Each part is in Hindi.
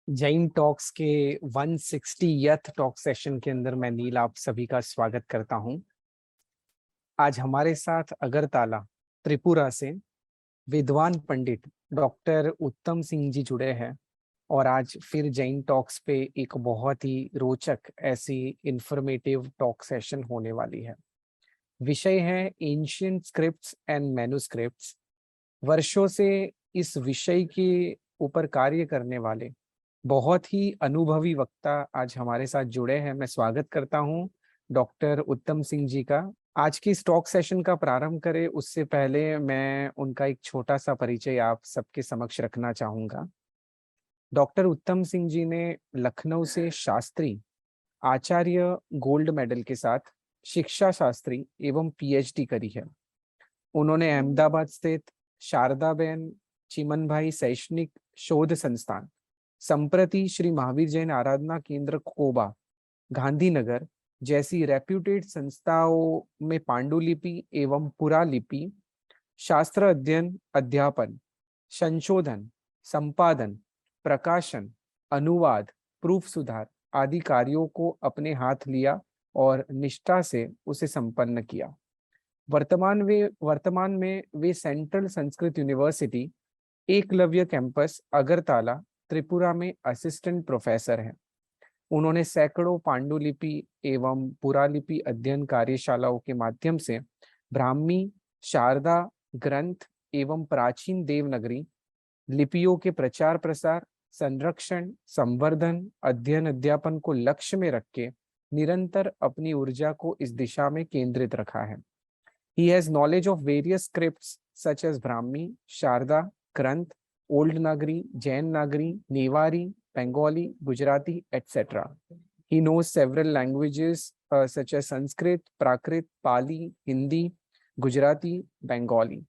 जैन टॉक्स के 160th टॉक सेशन के अंदर मैं नील आप सभी का स्वागत करता हूं। आज हमारे साथ अगरतला त्रिपुरा से विद्वान पंडित डॉक्टर उत्तम सिंह जी जुड़े हैं और आज फिर जैन टॉक्स पे एक बहुत ही रोचक ऐसी इंफॉर्मेटिव टॉक सेशन होने वाली है। विषय है एंशिएंट स्क्रिप्ट्स एंड मैन्युस्क्रिप्ट्स। वर्षों से इस विषय के ऊपर कार्य करने वाले बहुत ही अनुभवी वक्ता आज हमारे साथ जुड़े हैं। मैं स्वागत करता हूं डॉक्टर उत्तम सिंह जी का। आज की स्टॉक सेशन का प्रारंभ करें उससे पहले मैं उनका एक छोटा सा परिचय आप सबके समक्ष रखना चाहूंगा। डॉक्टर उत्तम सिंह जी ने लखनऊ से शास्त्री आचार्य गोल्ड मेडल के साथ शिक्षा शास्त्री एवं पीएचडी करी है। उन्होंने अहमदाबाद स्थित शारदाबेन चिमन भाई शैक्षणिक शोध संस्थान, संप्रति श्री महावीर जैन आराधना केंद्र कोबा, गांधीनगर जैसी रेप्यूटेड संस्थाओं में पांडुलिपि एवं पुरालिपि, शास्त्र अध्ययन, अध्यापन, संशोधन, संपादन, प्रकाशन, अनुवाद, प्रूफ सुधार आदि कार्यों को अपने हाथ लिया और निष्ठा से उसे संपन्न किया। वर्तमान में वे central Sanskrit university Eklavya campus Agartala Tripura में असिस्टेंट प्रोफेसर हैं। उन्होंने सैकड़ों पांडुलिपि एवं पुरालिपि अध्ययन कार्यशालाओं के माध्यम से ब्राह्मी, शारदा ग्रंथ एवं प्राचीन देवनागरी लिपियों के प्रचार प्रसार, संरक्षण, संवर्धन, अध्ययन अध्यापन को लक्ष्य में रख के निरंतर अपनी ऊर्जा को इस दिशा में केंद्रित रखा है। He has knowledge of various scripts such as Brahmi, Sharda, Granth, Old Nagari, Jain Nagari, Newari, Bengali, Gujarati, etc. He knows several languages such as Sanskrit, Prakrit, Pali, Hindi, Gujarati, Bengali.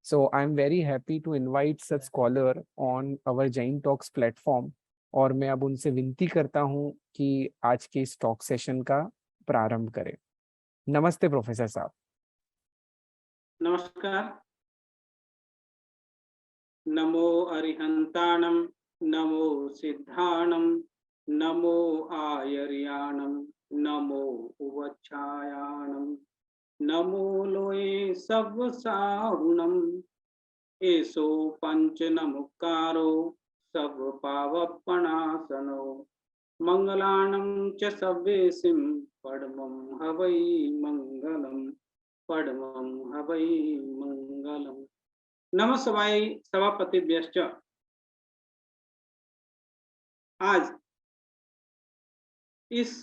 So I'm very happy to invite such scholar on our Jain Talks platform. और मैं अब उनसे विनती करता हूं कि आज के इस टॉक सेशन का प्रारंभ करें। नमस्ते प्रोफेसर साहब। नमस्कार। नमो अरिहंताणम, नमो सिद्धाणम, नमो आयर्याणम, नमो उवच्छायाणम, नमो लोये सवसाहुणम, एसो पंच नमुकारो सब पावपणासनो, मंगलाणम च सव्येसिम पद्मं हवै मंगलम, पद्मं हवै मंगलम। नमस्वाय सभापतिभ्यश्च। आज इस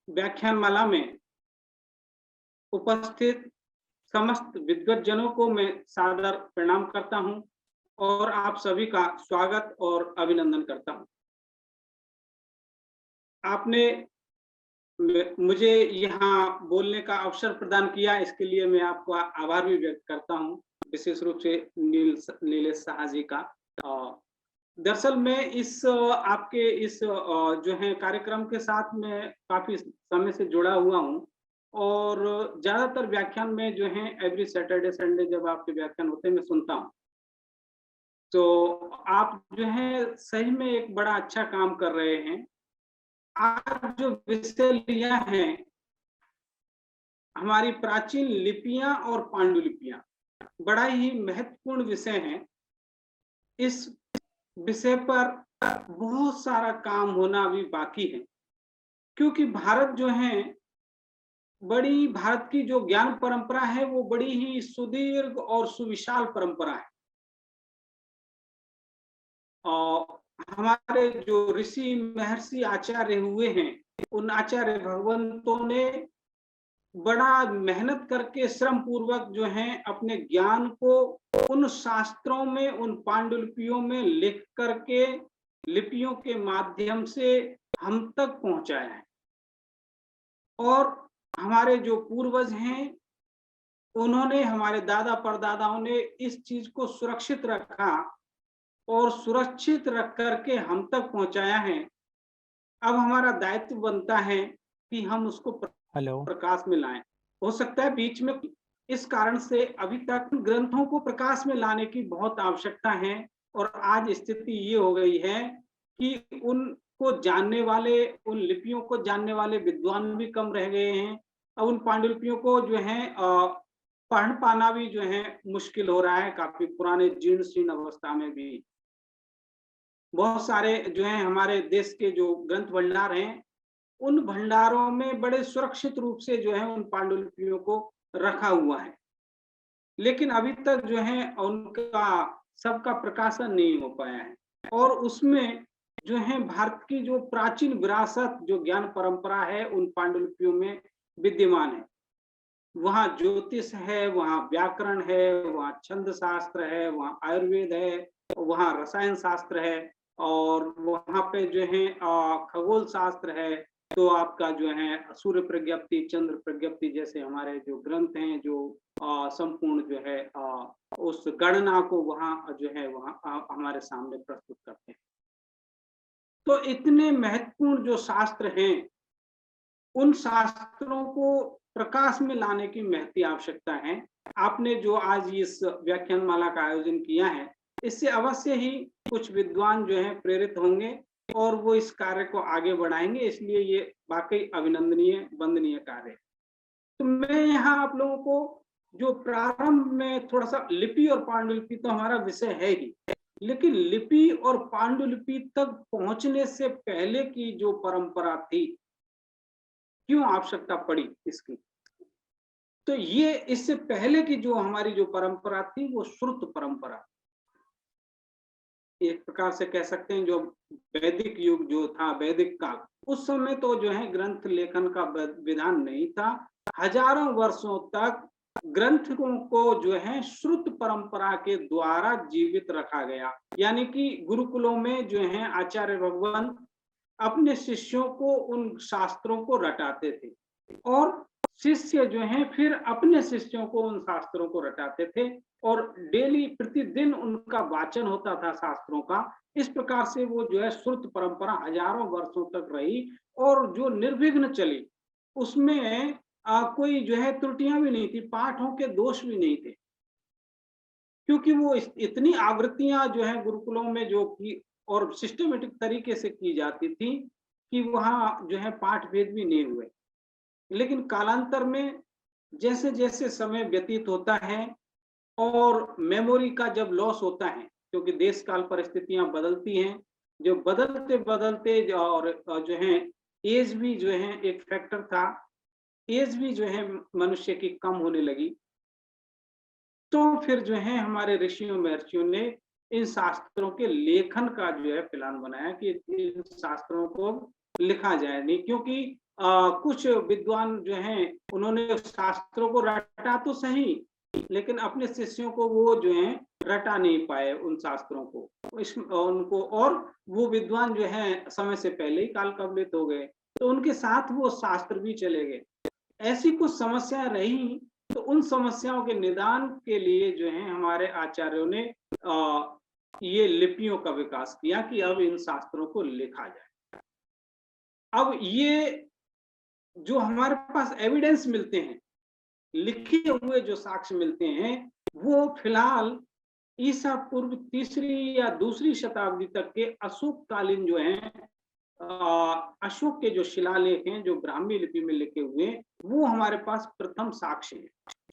व्याख्यानमाला में उपस्थित समस्त विद्वज्जनों को मैं सादर प्रणाम करता हूं और आप सभी का स्वागत और अभिनंदन करता हूं। आपने मुझे यहाँ बोलने का अवसर प्रदान किया, इसके लिए मैं आपका आभार भी व्यक्त करता हूँ, विशेष रूप से नीलेश शाह जी का। दरअसल मैं इस आपके इस जो है कार्यक्रम के साथ में काफी समय से जुड़ा हुआ हूँ और ज्यादातर व्याख्यान में जो है एवरी सैटरडे संडे जब आपके व्याख्यान होते हैं मैं सुनता हूँ। तो आप जो है सही में एक बड़ा अच्छा काम कर रहे हैं। आज जो विषय लिया है हमारी प्राचीन लिपियां और पांडुलिपियां, बड़ा ही महत्वपूर्ण विषय है। इस विषय पर बहुत सारा काम होना अभी बाकी है, क्योंकि भारत जो है भारत की जो ज्ञान परंपरा है वो बड़ी ही सुदीर्घ और सुविशाल परंपरा है। और हमारे जो ऋषि महर्षि आचार्य हुए हैं, उन आचार्य भगवंतों ने बड़ा मेहनत करके श्रम पूर्वक जो है अपने ज्ञान को उन शास्त्रों में, उन पांडुलिपियों में लिख करके लिपियों के माध्यम से हम तक पहुंचाया है। और हमारे जो पूर्वज हैं उन्होंने, हमारे दादा परदादाओं ने इस चीज को सुरक्षित रखा और सुरक्षित रख करके हम तक पहुंचाया है। अब हमारा दायित्व बनता है कि हम उसको प्रकाश में लाएं। हो सकता है बीच में इस कारण से अभी तक ग्रंथों को प्रकाश में लाने की बहुत आवश्यकता है और आज स्थिति ये हो गई है कि उनको जानने वाले, उन लिपियों को जानने वाले विद्वान भी कम रह गए हैं। अब उन पांडुलिपियों को जो है पढ़ पाना भी जो है मुश्किल हो रहा है, काफी पुराने जीर्ण शीर्ण अवस्था में भी। बहुत सारे जो है हमारे देश के जो ग्रंथ भंडार हैं, उन भंडारों में बड़े सुरक्षित रूप से जो है उन पांडुलिपियों को रखा हुआ है, लेकिन अभी तक जो है उनका सबका प्रकाशन नहीं हो पाया है। और उसमें जो है भारत की जो प्राचीन विरासत, जो ज्ञान परंपरा है, उन पांडुलिपियों में विद्यमान है। वहाँ ज्योतिष है, वहाँ व्याकरण है, वहाँ छंद शास्त्र है, वहाँ आयुर्वेद है, वहाँ रसायन शास्त्र है, और वहाँ पे जो है खगोल शास्त्र है। तो आपका जो है सूर्य प्रज्ञप्ति, चंद्र प्रज्ञप्ति जैसे हमारे जो ग्रंथ हैं, जो संपूर्ण जो है उस गणना को वहाँ जो है वहाँ हमारे सामने प्रस्तुत करते हैं। तो इतने महत्वपूर्ण जो शास्त्र हैं, उन शास्त्रों को प्रकाश में लाने की महती आवश्यकता है। आपने जो आज इस व्याख्यान माला का आयोजन किया है, इससे अवश्य ही कुछ विद्वान जो हैं प्रेरित होंगे और वो इस कार्य को आगे बढ़ाएंगे, इसलिए ये वाकई अभिनंदनीय, वंदनीय कार्य है। तो मैं यहाँ आप लोगों को जो प्रारंभ में थोड़ा सा, लिपि और पांडुलिपि तो हमारा विषय है ही, लेकिन लिपि और पांडुलिपि तक पहुंचने से पहले की जो परंपरा थी, क्यों आवश्यकता पड़ी इसकी, तो ये इससे पहले की जो हमारी जो परंपरा थी वो श्रुत परंपरा, एक प्रकार से कह सकते हैं जो वैदिक युग जो था, वैदिक काल, उस समय तो जो है ग्रंथ लेखन का विधान नहीं था। हजारों वर्षों तक ग्रंथों को जो है श्रुत परंपरा के द्वारा जीवित रखा गया, यानी कि गुरुकुलों में जो है आचार्य भगवान अपने शिष्यों को उन शास्त्रों को रटाते थे, और शिष्य जो हैं फिर अपने शिष्यों को उन शास्त्रों को रटाते थे, और डेली प्रतिदिन उनका वाचन होता था शास्त्रों का। इस प्रकार से वो जो है श्रुत परंपरा हजारों वर्षों तक रही, और जो निर्विघ्न चली, उसमें कोई जो है त्रुटियां भी नहीं थी, पाठों के दोष भी नहीं थे, क्योंकि वो इतनी आवृत्तियां जो है गुरुकुलों में जो की और सिस्टमेटिक तरीके से की जाती थी कि वहां जो है पाठ भेद भी नहीं हुए। लेकिन कालांतर में जैसे जैसे समय व्यतीत होता है और मेमोरी का जब लॉस होता है, क्योंकि देश काल परिस्थितियां बदलती हैं, जो बदलते बदलते और जो है एज भी जो है एक फैक्टर था, एज भी जो है मनुष्य की कम होने लगी। तो फिर जो है हमारे ऋषियों महर्षियों ने इन शास्त्रों के लेखन का जो है प्लान बनाया कि इन शास्त्रों को लिखा जाए, नहीं क्योंकि कुछ विद्वान जो हैं उन्होंने शास्त्रों को रटा तो सही, लेकिन अपने शिष्यों को वो जो है रटा नहीं पाए उन शास्त्रों को, उनको, और वो विद्वान जो है समय से पहले ही काल कवलित हो गए, तो उनके साथ वो शास्त्र भी चले गए। ऐसी कुछ समस्याएं रही, तो उन समस्याओं के निदान के लिए जो है हमारे आचार्यों ने ये लिपियों का विकास किया कि अब इन शास्त्रों को लिखा जाए। अब ये जो हमारे पास एविडेंस मिलते हैं, लिखे हुए जो साक्ष्य मिलते हैं, वो फिलहाल ईसा पूर्व 3री या 2री शताब्दी तक के अशोक कालीन जो है, अशोक के जो शिलालेख हैं जो ब्राह्मी लिपि में लिखे हुए, वो हमारे पास प्रथम साक्ष्य है,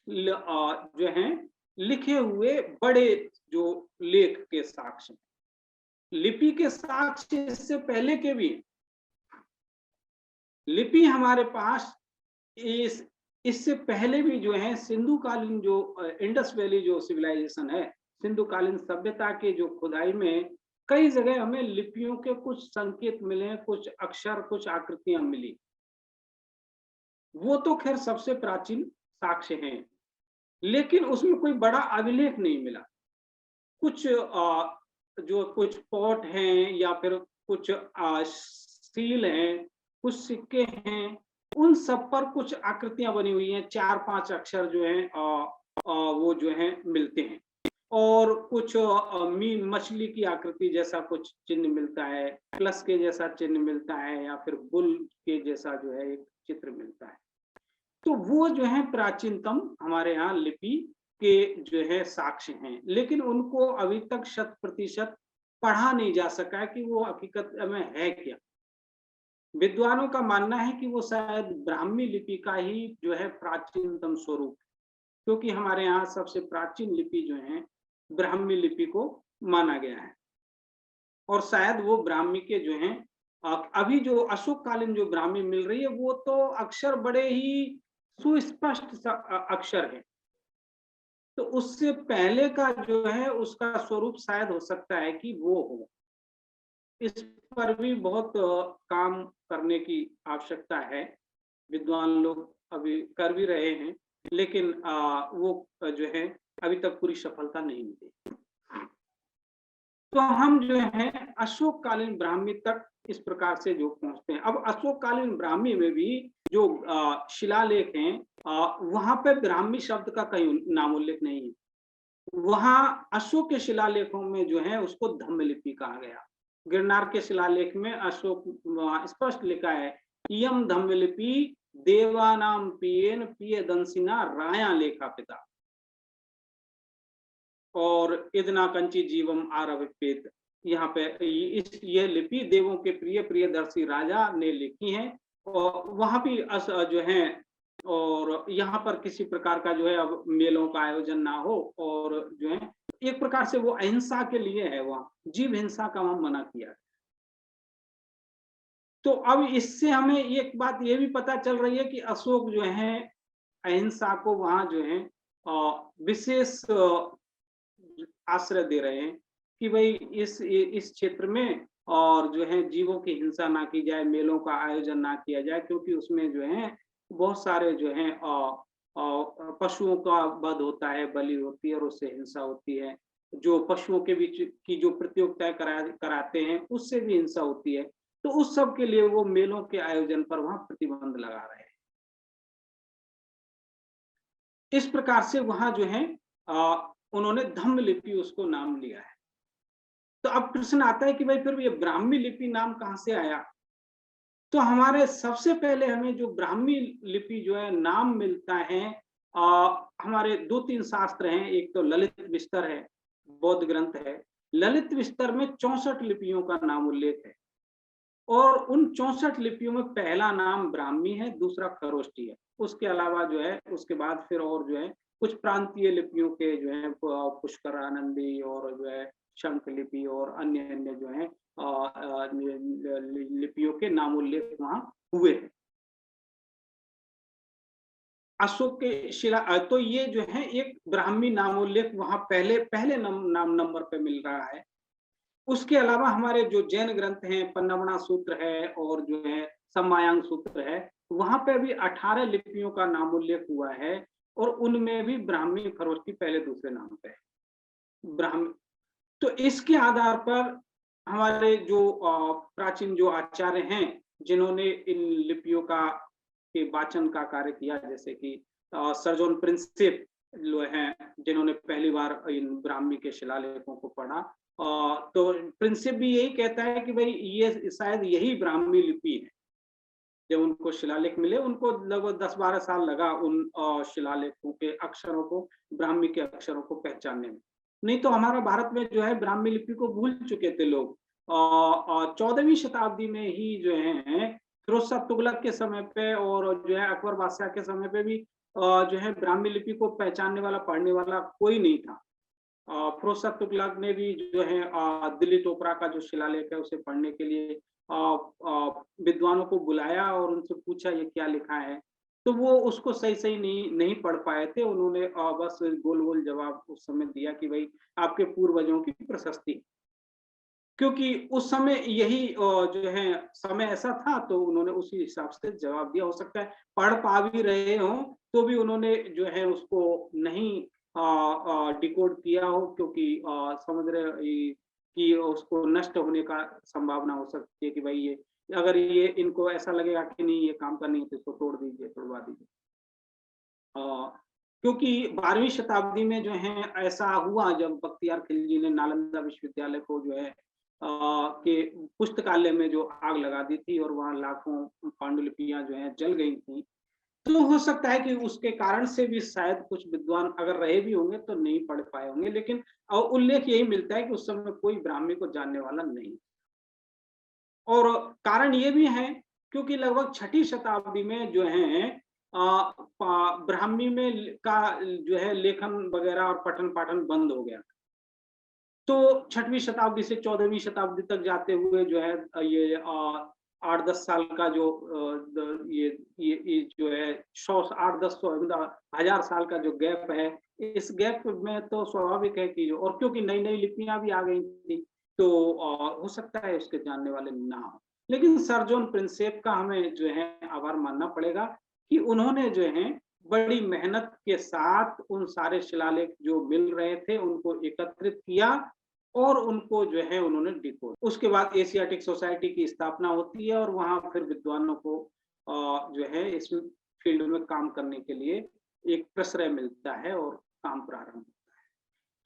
जो हैं लिखे हुए बड़े जो लेख के साक्ष्य। लिपि के साक्ष्य इससे पहले के भी, लिपि हमारे पास इससे पहले भी जो है सिंधु कालीन जो इंडस वैली जो सिविलाइजेशन है, सिंधु कालीन सभ्यता के जो खुदाई में कई जगह हमें लिपियों के कुछ संकेत मिले, कुछ अक्षर, कुछ आकृतियां मिली। वो तो खैर सबसे प्राचीन साक्ष्य हैं, लेकिन उसमें कोई बड़ा अभिलेख नहीं मिला। कुछ जो कुछ पॉट हैं या फिर कुछ सील हैं, कुछ सिक्के हैं, उन सब पर कुछ आकृतियां बनी हुई हैं, 4-5 अक्षर जो हैं वो जो हैं मिलते हैं, और कुछ मछली की आकृति जैसा कुछ चिन्ह मिलता है, प्लस के जैसा चिन्ह मिलता है, या फिर बुल के जैसा जो है एक चित्र मिलता है। तो वो जो है प्राचीनतम हमारे यहाँ लिपि के जो है साक्ष्य हैं, लेकिन उनको अभी तक 100% पढ़ा नहीं जा सका है कि वो हकीकत में है क्या। विद्वानों का मानना है कि वो शायद ब्राह्मी लिपि का ही जो है प्राचीनतम स्वरूप, क्योंकि हमारे यहाँ सबसे प्राचीन लिपि जो है ब्राह्मी लिपि को माना गया है। और शायद वो ब्राह्मी के जो हैं अभी जो अशोक कालीन जो ब्राह्मी मिल रही है वो तो अक्षर बड़े ही सुस्पष्ट अक्षर है। तो उससे पहले का जो है उसका स्वरूप शायद हो सकता है कि वो हो। इस पर भी बहुत काम करने की आवश्यकता है। विद्वान लोग अभी कर भी रहे हैं, लेकिन वो जो है अभी तक पूरी सफलता नहीं मिली। तो हम जो है अशोक कालीन ब्राह्मी तक इस प्रकार से जो पहुंचते हैं। अब अशोक कालीन ब्राह्मी में भी जो शिलालेख हैं, वहां पे ब्राह्मी शब्द का कहीं नाम उल्लेख नहीं है। वहां अशोक के शिलालेखों में जो है उसको धम्म लिपि कहा गया। गिरनार के शिलालेख में अशोक स्पष्ट लिखा है, इयम धम्म लिपि देवानाम पियेन पियदंसिना राया लेखा पिता और इदना कंची जीवम आरभिपेत। यहाँ पे ये लिपि देवों के प्रिय प्रियदर्शी राजा ने लिखी है। और वहां भी जो है, और यहाँ पर किसी प्रकार का जो है अब मेलों का आयोजन ना हो, और जो है एक प्रकार से वो अहिंसा के लिए है, वहां जीव हिंसा का वहां मना किया। तो अब इससे हमें एक बात ये भी पता चल रही है कि अशोक जो है अहिंसा को वहां जो है विशेष आश्रय दे रहे हैं कि भाई इस क्षेत्र में और जो है जीवों की हिंसा ना की जाए, मेलों का आयोजन ना किया जाए, क्योंकि उसमें जो है बहुत सारे जो है पशुओं का वध होता है, बलि होती है और उससे हिंसा होती है। जो पशुओं के बीच की जो प्रतियोगिताएं कराते हैं उससे भी हिंसा होती है। तो उस सब के लिए वो मेलों के आयोजन पर वहां प्रतिबंध लगा रहे हैं। इस प्रकार से वहां जो है उन्होंने धम्म लिपि उसको नाम लिया है। तो अब प्रश्न आता है कि भाई फिर ये ब्राह्मी लिपि नाम कहां से आया। तो हमारे सबसे पहले हमें जो ब्राह्मी लिपि जो है नाम मिलता है, हमारे 2-3 शास्त्र हैं। एक तो ललित विस्तर है, बौद्ध ग्रंथ है। ललित विस्तर में 64 लिपियों का नाम उल्लेख है, और उन 64 लिपियों में पहला नाम ब्राह्मी है, दूसरा खरोष्टी है। उसके अलावा जो है उसके बाद फिर और जो है कुछ प्रांतीय लिपियों के जो है पुष्कर आनंदी और जो है शंख लिपि और अन्य अन्य जो है लिपियों के नाम उल्लेख वहां हुए हैं। अशोक के शिला तो ये जो है एक ब्राह्मी नामोल्लेख वहां पहले पहले नाम नंबर पे मिल रहा है। उसके अलावा हमारे जो जैन ग्रंथ हैं, पन्नवणा सूत्र है और जो है सम्मायांग सूत्र है, वहां पे भी 18 लिपियों का नाम उल्लेख हुआ है, और उनमें भी ब्राह्मी खरोष्टी पहले दूसरे नाम पे है। ब्राह्मी, तो इसके आधार पर हमारे जो प्राचीन जो आचार्य हैं जिन्होंने इन लिपियों का के वाचन का कार्य किया, जैसे कि सर जॉन प्रिंसिप जो हैं जिन्होंने पहली बार इन ब्राह्मी के शिलालेखों को पढ़ा, तो प्रिंसिप भी यही कहता है कि भाई ये शायद यही ब्राह्मी लिपि है। जब उनको शिलालेख मिले उनको लगभग 10-12 साल लगा उन शिलालेखों के अक्षरों को, ब्राह्मी के अक्षरों को पहचानने में। नहीं तो हमारा भारत में जो है ब्राह्मी लिपि को भूल चुके थे लोग। 14वीं शताब्दी में ही जो है फिरोज शाह तुगलक के समय पे और जो है अकबर बादशाह के समय पे भी जो है ब्राह्मी लिपि को पहचानने वाला, पढ़ने वाला कोई नहीं था। फिरोज शाह तुगलक ने भी जो है दिल्ली टोपरा का जो शिलालेख है उसे पढ़ने के लिए विद्वानों को बुलाया और उनसे पूछा ये क्या लिखा है। तो वो उसको सही सही नहीं पढ़ पाए थे। उन्होंने बस गोल गोल जवाब उस समय दिया कि भाई आपके पूर्वजों की प्रशस्ति, क्योंकि उस समय यही जो है समय ऐसा था, तो उन्होंने उसी हिसाब से जवाब दिया। हो सकता है पढ़ पा भी रहे हों तो भी उन्होंने जो है उसको नहीं डिकोड किया हो, क्योंकि समझ रहे कि उसको नष्ट होने का संभावना हो सकती है कि भाई ये अगर ये इनको ऐसा लगेगा कि नहीं ये काम करनी है तो इसको तोड़ दीजिए, तोड़वा दीजिए। क्योंकि 12वीं शताब्दी में जो है ऐसा हुआ जब बख्तियार खिलजी ने नालंदा विश्वविद्यालय को जो है के पुस्तकालय में जो आग लगा दी थी और वहां लाखों पांडुलिपियां जो है जल गई थी। तो हो सकता है कि उसके कारण से भी शायद कुछ विद्वान अगर रहे भी होंगे तो नहीं पढ़ पाए होंगे, लेकिन उल्लेख यही मिलता है कि उस समय कोई ब्राह्मी को जानने वाला नहीं। और कारण ये भी है क्योंकि लगभग छठी शताब्दी में जो है ब्राह्मी में का जो है लेखन वगैरह और पठन पाठन बंद हो गया। तो 6वीं शताब्दी से 14वीं शताब्दी तक जाते हुए जो है ये 8-10 साल का जो ये जो है 100 8-10 1000 साल का जो गैप है, इस गैप में तो स्वाभाविक है कि और क्योंकि नई-नई लिपियां भी आ गई थी, तो हो सकता है उसके जानने वाले ना हो। लेकिन सर जॉन प्रिंसेप का हमें जो है आभार मानना पड़ेगा कि उन्होंने जो है बड़ी मेहनत के साथ उन सारे शिलालेख जो मिल रहे थे उनको एकत्रित किया और उनको जो है उन्होंने डिकोड। उसके बाद एशियाटिक सोसाइटी की स्थापना होती है और वहां फिर विद्वानों को जो है इस फील्ड में काम करने के लिए एक प्रश्रय मिलता है और काम प्रारंभ होता है।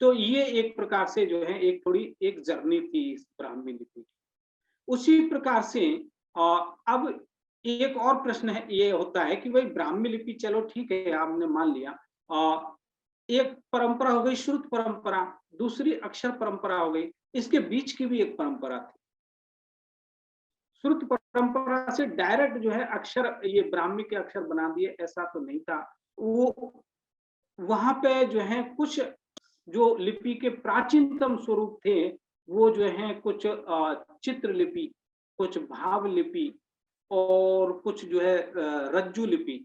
तो ये एक प्रकार से जो है एक थोड़ी एक जर्नी थी इस ब्राह्मी लिपि की। उसी प्रकार से अब एक और प्रश्न है ये होता है कि भाई ब्राह्मी लिपि चलो ठीक है आपने मान लिया, एक परंपरा हो गई श्रुत परंपरा, दूसरी अक्षर परंपरा हो गई, इसके बीच की भी एक परंपरा थी। श्रुत परंपरा से डायरेक्ट जो है अक्षर ये ब्राह्मी के अक्षर बना दिए ऐसा तो नहीं था। वो वहां पे जो है कुछ जो लिपि के प्राचीनतम स्वरूप थे वो जो है कुछ चित्र लिपि, कुछ भाव लिपि और कुछ जो है रज्जु लिपि,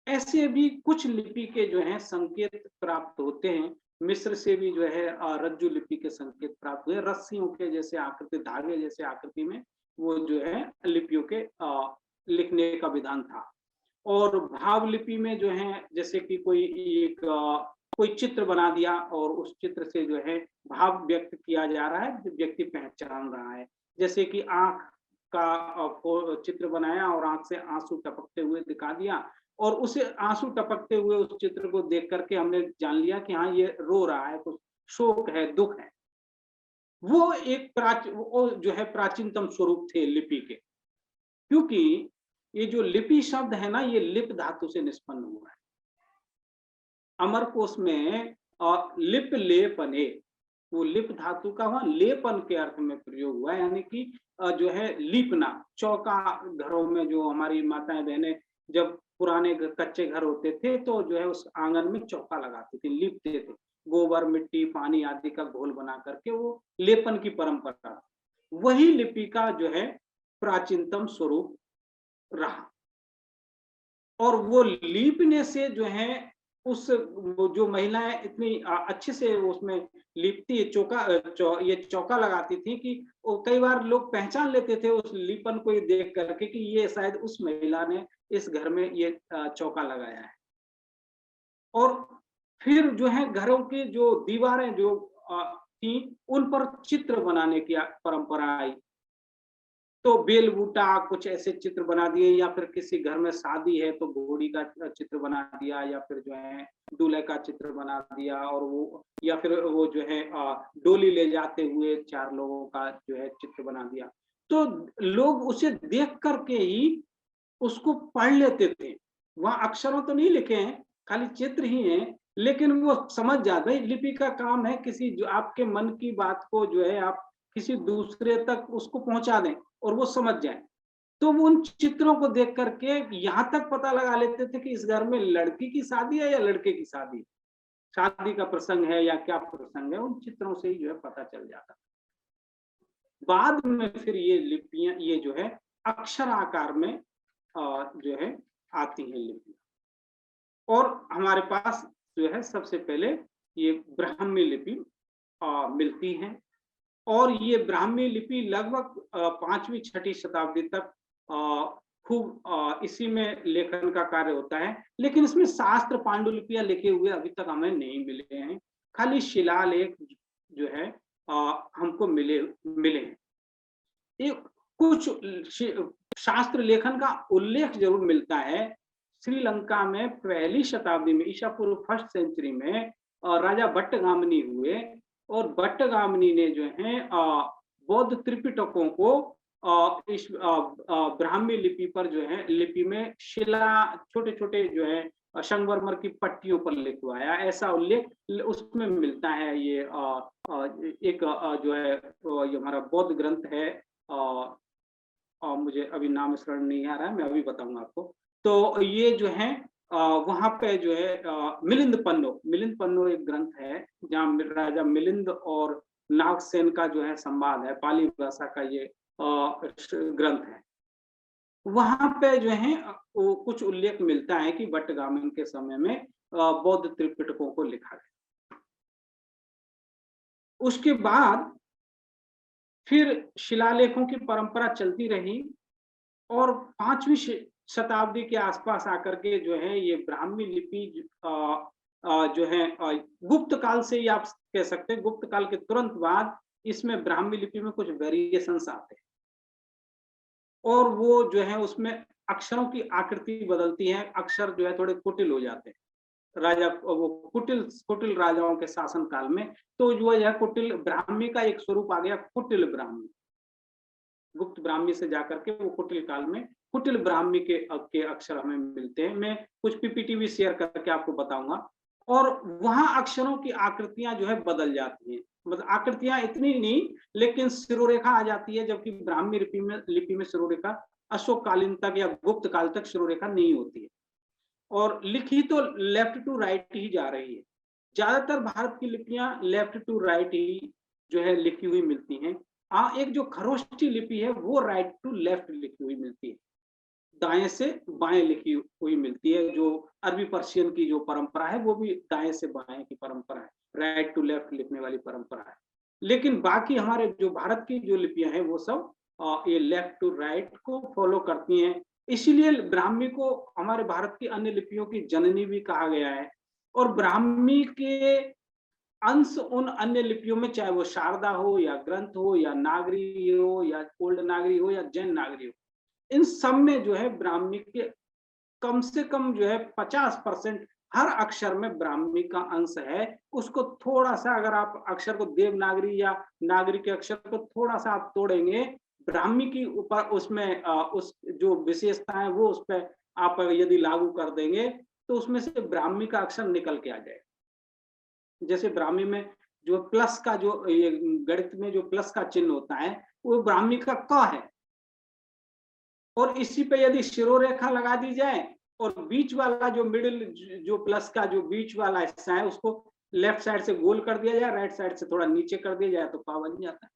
ऐसे भी कुछ लिपि के जो है संकेत प्राप्त होते हैं। मिस्र से भी जो है रज्जु लिपि के संकेत प्राप्त हुए, रस्सियों के जैसे आकृति, धागे जैसे आकृति में वो जो है लिपियों के लिखने का विधान था। और भाव लिपि में जो है जैसे कि कोई चित्र बना दिया और उस चित्र से जो है भाव व्यक्त किया जा रहा है, व्यक्ति पहचान रहा है। जैसे कि आंख का चित्र बनाया और आंख से आंसू टपकते हुए दिखा दिया और उसे आंसू टपकते हुए उस चित्र को देख करके हमने जान लिया कि हाँ ये रो रहा है, कुछ शोक है, दुख है। वो एक वो जो है प्राचीनतम स्वरूप थे लिपि के, क्योंकि ये जो लिपि शब्द है ना ये लिप धातु से निष्पन्न हुआ है। अमरकोश में लिप लेपने, वो लिप धातु का वहां लेपन के अर्थ में प्रयोग हुआ है, यानी कि जो है लीपना। चौका घरों में जो हमारी माताएं बहनें जब पुराने कच्चे घर होते थे तो जो है उस आंगन में चौका लगाती थी, लीपते थे, गोबर मिट्टी पानी आदि का घोल बना करके, वो लेपन की परंपरा। वही लिपि का जो है प्राचीनतम स्वरूप रहा और वो लीपने से जो है वो जो महिलाएं इतनी अच्छे से उसमें लिपती ये चौका लगाती थी कि वो कई बार लोग पहचान लेते थे उस लीपन को देख करके कि ये शायद उस महिला ने इस घर में ये चौका लगाया है। और फिर जो है घरों की जो दीवारें जो थी उन पर चित्र बनाने की परंपरा आई। तो बेल बूटा कुछ ऐसे चित्र बना दिए या फिर किसी घर में शादी है तो घोड़ी का चित्र बना दिया या फिर जो है दूल्हे का चित्र बना दिया और वो या फिर वो जो है डोली ले जाते हुए 4 लोगों का जो है चित्र बना दिया। तो लोग उसे देख करके ही उसको पढ़ लेते थे। वहां अक्षरों तो नहीं लिखे हैं, खाली चित्र ही हैं, लेकिन वो समझ जाते हैं। लिपि का काम है किसी जो आपके मन की बात को जो है आप किसी दूसरे तक उसको पहुंचा दें और वो समझ जाए। तो वो उन चित्रों को देख करके यहाँ तक पता लगा लेते थे कि इस घर में लड़की की शादी है या लड़के की शादी है, शादी का प्रसंग है या क्या प्रसंग है, उन चित्रों से ही जो है पता चल जाता। बाद में फिर ये लिपियां ये जो है अक्षर आकार में जो है आती हैं लिपियां। और हमारे पास जो है सबसे पहले ये ब्राह्मी लिपि मिलती है और ये ब्राह्मी लिपि लगभग 5वीं 6ठी शताब्दी तक खूब इसी में लेखन का कार्य होता है। लेकिन इसमें शास्त्र पांडुलिपियां लिखे हुए अभी तक हमें नहीं मिले हैं, खाली शिलालेख जो है हमको मिले हैं। एक कुछ शास्त्र लेखन का उल्लेख जरूर मिलता है। श्रीलंका में 1ली शताब्दी में ईसा पूर्व 1st सेंचुरी में राजा भट्टगामिनी हुए और भट्टगामिनी ने जो है बौद्ध त्रिपिटकों को इस ब्राह्मी लिपि पर जो है, लिपि में शिला छोटे छोटे जो है संगमरमर की पट्टियों पर लिखवाया, ऐसा उल्लेख उसमें मिलता है। ये एक जो है ये हमारा बौद्ध ग्रंथ है, मुझे अभी नाम स्मरण नहीं आ रहा है, मैं अभी बताऊंगा आपको। तो ये जो है वहां पे जो है मिलिंद पन्नो एक ग्रंथ है, जहाँ राजा मिलिंद और नागसेन का जो है संवाद है, पाली भाषा का ये ग्रंथ है। वहां पे जो है वो कुछ उल्लेख मिलता है कि बट्टगामन के समय में बौद्ध त्रिपिटकों को लिखा गया। उसके बाद फिर शिलालेखों की परंपरा चलती रही और 5वीं शताब्दी के आसपास आकर के जो है ये ब्राह्मी लिपि जो है गुप्त काल से ही आप कह सकते हैं, गुप्त काल के तुरंत बाद इसमें ब्राह्मी लिपि में कुछ वेरिएशंस आते हैं और वो जो है उसमें अक्षरों की आकृति बदलती है, अक्षर जो है थोड़े कुटिल हो जाते हैं। राजा वो कुटिल राजाओं के शासन काल में, तो जो है कुटिल ब्राह्मी का एक स्वरूप आ गया, कुटिल ब्राह्मी। गुप्त ब्राह्मी से जाकर के वो कुटिल काल में कुटिल ब्राह्मी के अक्षर हमें मिलते हैं। मैं कुछ पीपीटी भी शेयर करके आपको बताऊंगा। और वहां अक्षरों की आकृतियां जो है बदल जाती हैं, मतलब आकृतियां इतनी नहीं, लेकिन शिरोरेखा आ जाती है, जबकि ब्राह्मी लिपि में शिरोरेखा अशोक कालीन तक या गुप्त काल तक शिरोरेखा नहीं होती है और लिखी तो लेफ्ट टू राइट ही जा रही है। ज्यादातर भारत की लिपियां लेफ्ट टू राइट ही जो है लिखी हुई मिलती हैं। हाँ, एक जो खरोष्टी लिपि है वो राइट टू लेफ्ट लिखी हुई मिलती है, दाएं से बाएं लिखी हुई मिलती है। जो अरबी पर्शियन की जो परंपरा है वो भी दाएं से बाएं की परंपरा है, राइट टू लेफ्ट लिखने वाली परंपरा है। लेकिन बाकी हमारे जो भारत की जो लिपियां हैं वो सब ये लेफ्ट टू राइट को फॉलो करती हैं। इसीलिए ब्राह्मी को हमारे भारत की अन्य लिपियों की जननी भी कहा गया है। और ब्राह्मी के अंश उन अन्य लिपियों में, चाहे वो शारदा हो या ग्रंथ हो या नागरी हो या ओल्ड नागरी हो या जैन नागरी हो, इन सब में जो है ब्राह्मी के कम से कम जो है 50% हर अक्षर में ब्राह्मी का अंश है। उसको थोड़ा सा अगर आप अक्षर को देवनागरी या नागरी के अक्षर को थोड़ा सा आप तोड़ेंगे, ब्राह्मी की ऊपर उसमें उस जो विशेषता है वो उस पर आप यदि लागू कर देंगे तो उसमें से ब्राह्मी का अक्षर निकल के आ जाएगा। जैसे ब्राह्मी में जो प्लस का जो ये गणित में जो प्लस का चिन्ह होता है वो ब्राह्मी का क है, और इसी पे यदि शिरोरेखा लगा दी जाए और बीच वाला जो मिडिल जो प्लस का जो बीच वाला हिस्सा है उसको लेफ्ट साइड से गोल कर दिया जाए, राइट साइड से थोड़ा नीचे कर दिया जाए तो पा बन जाता है।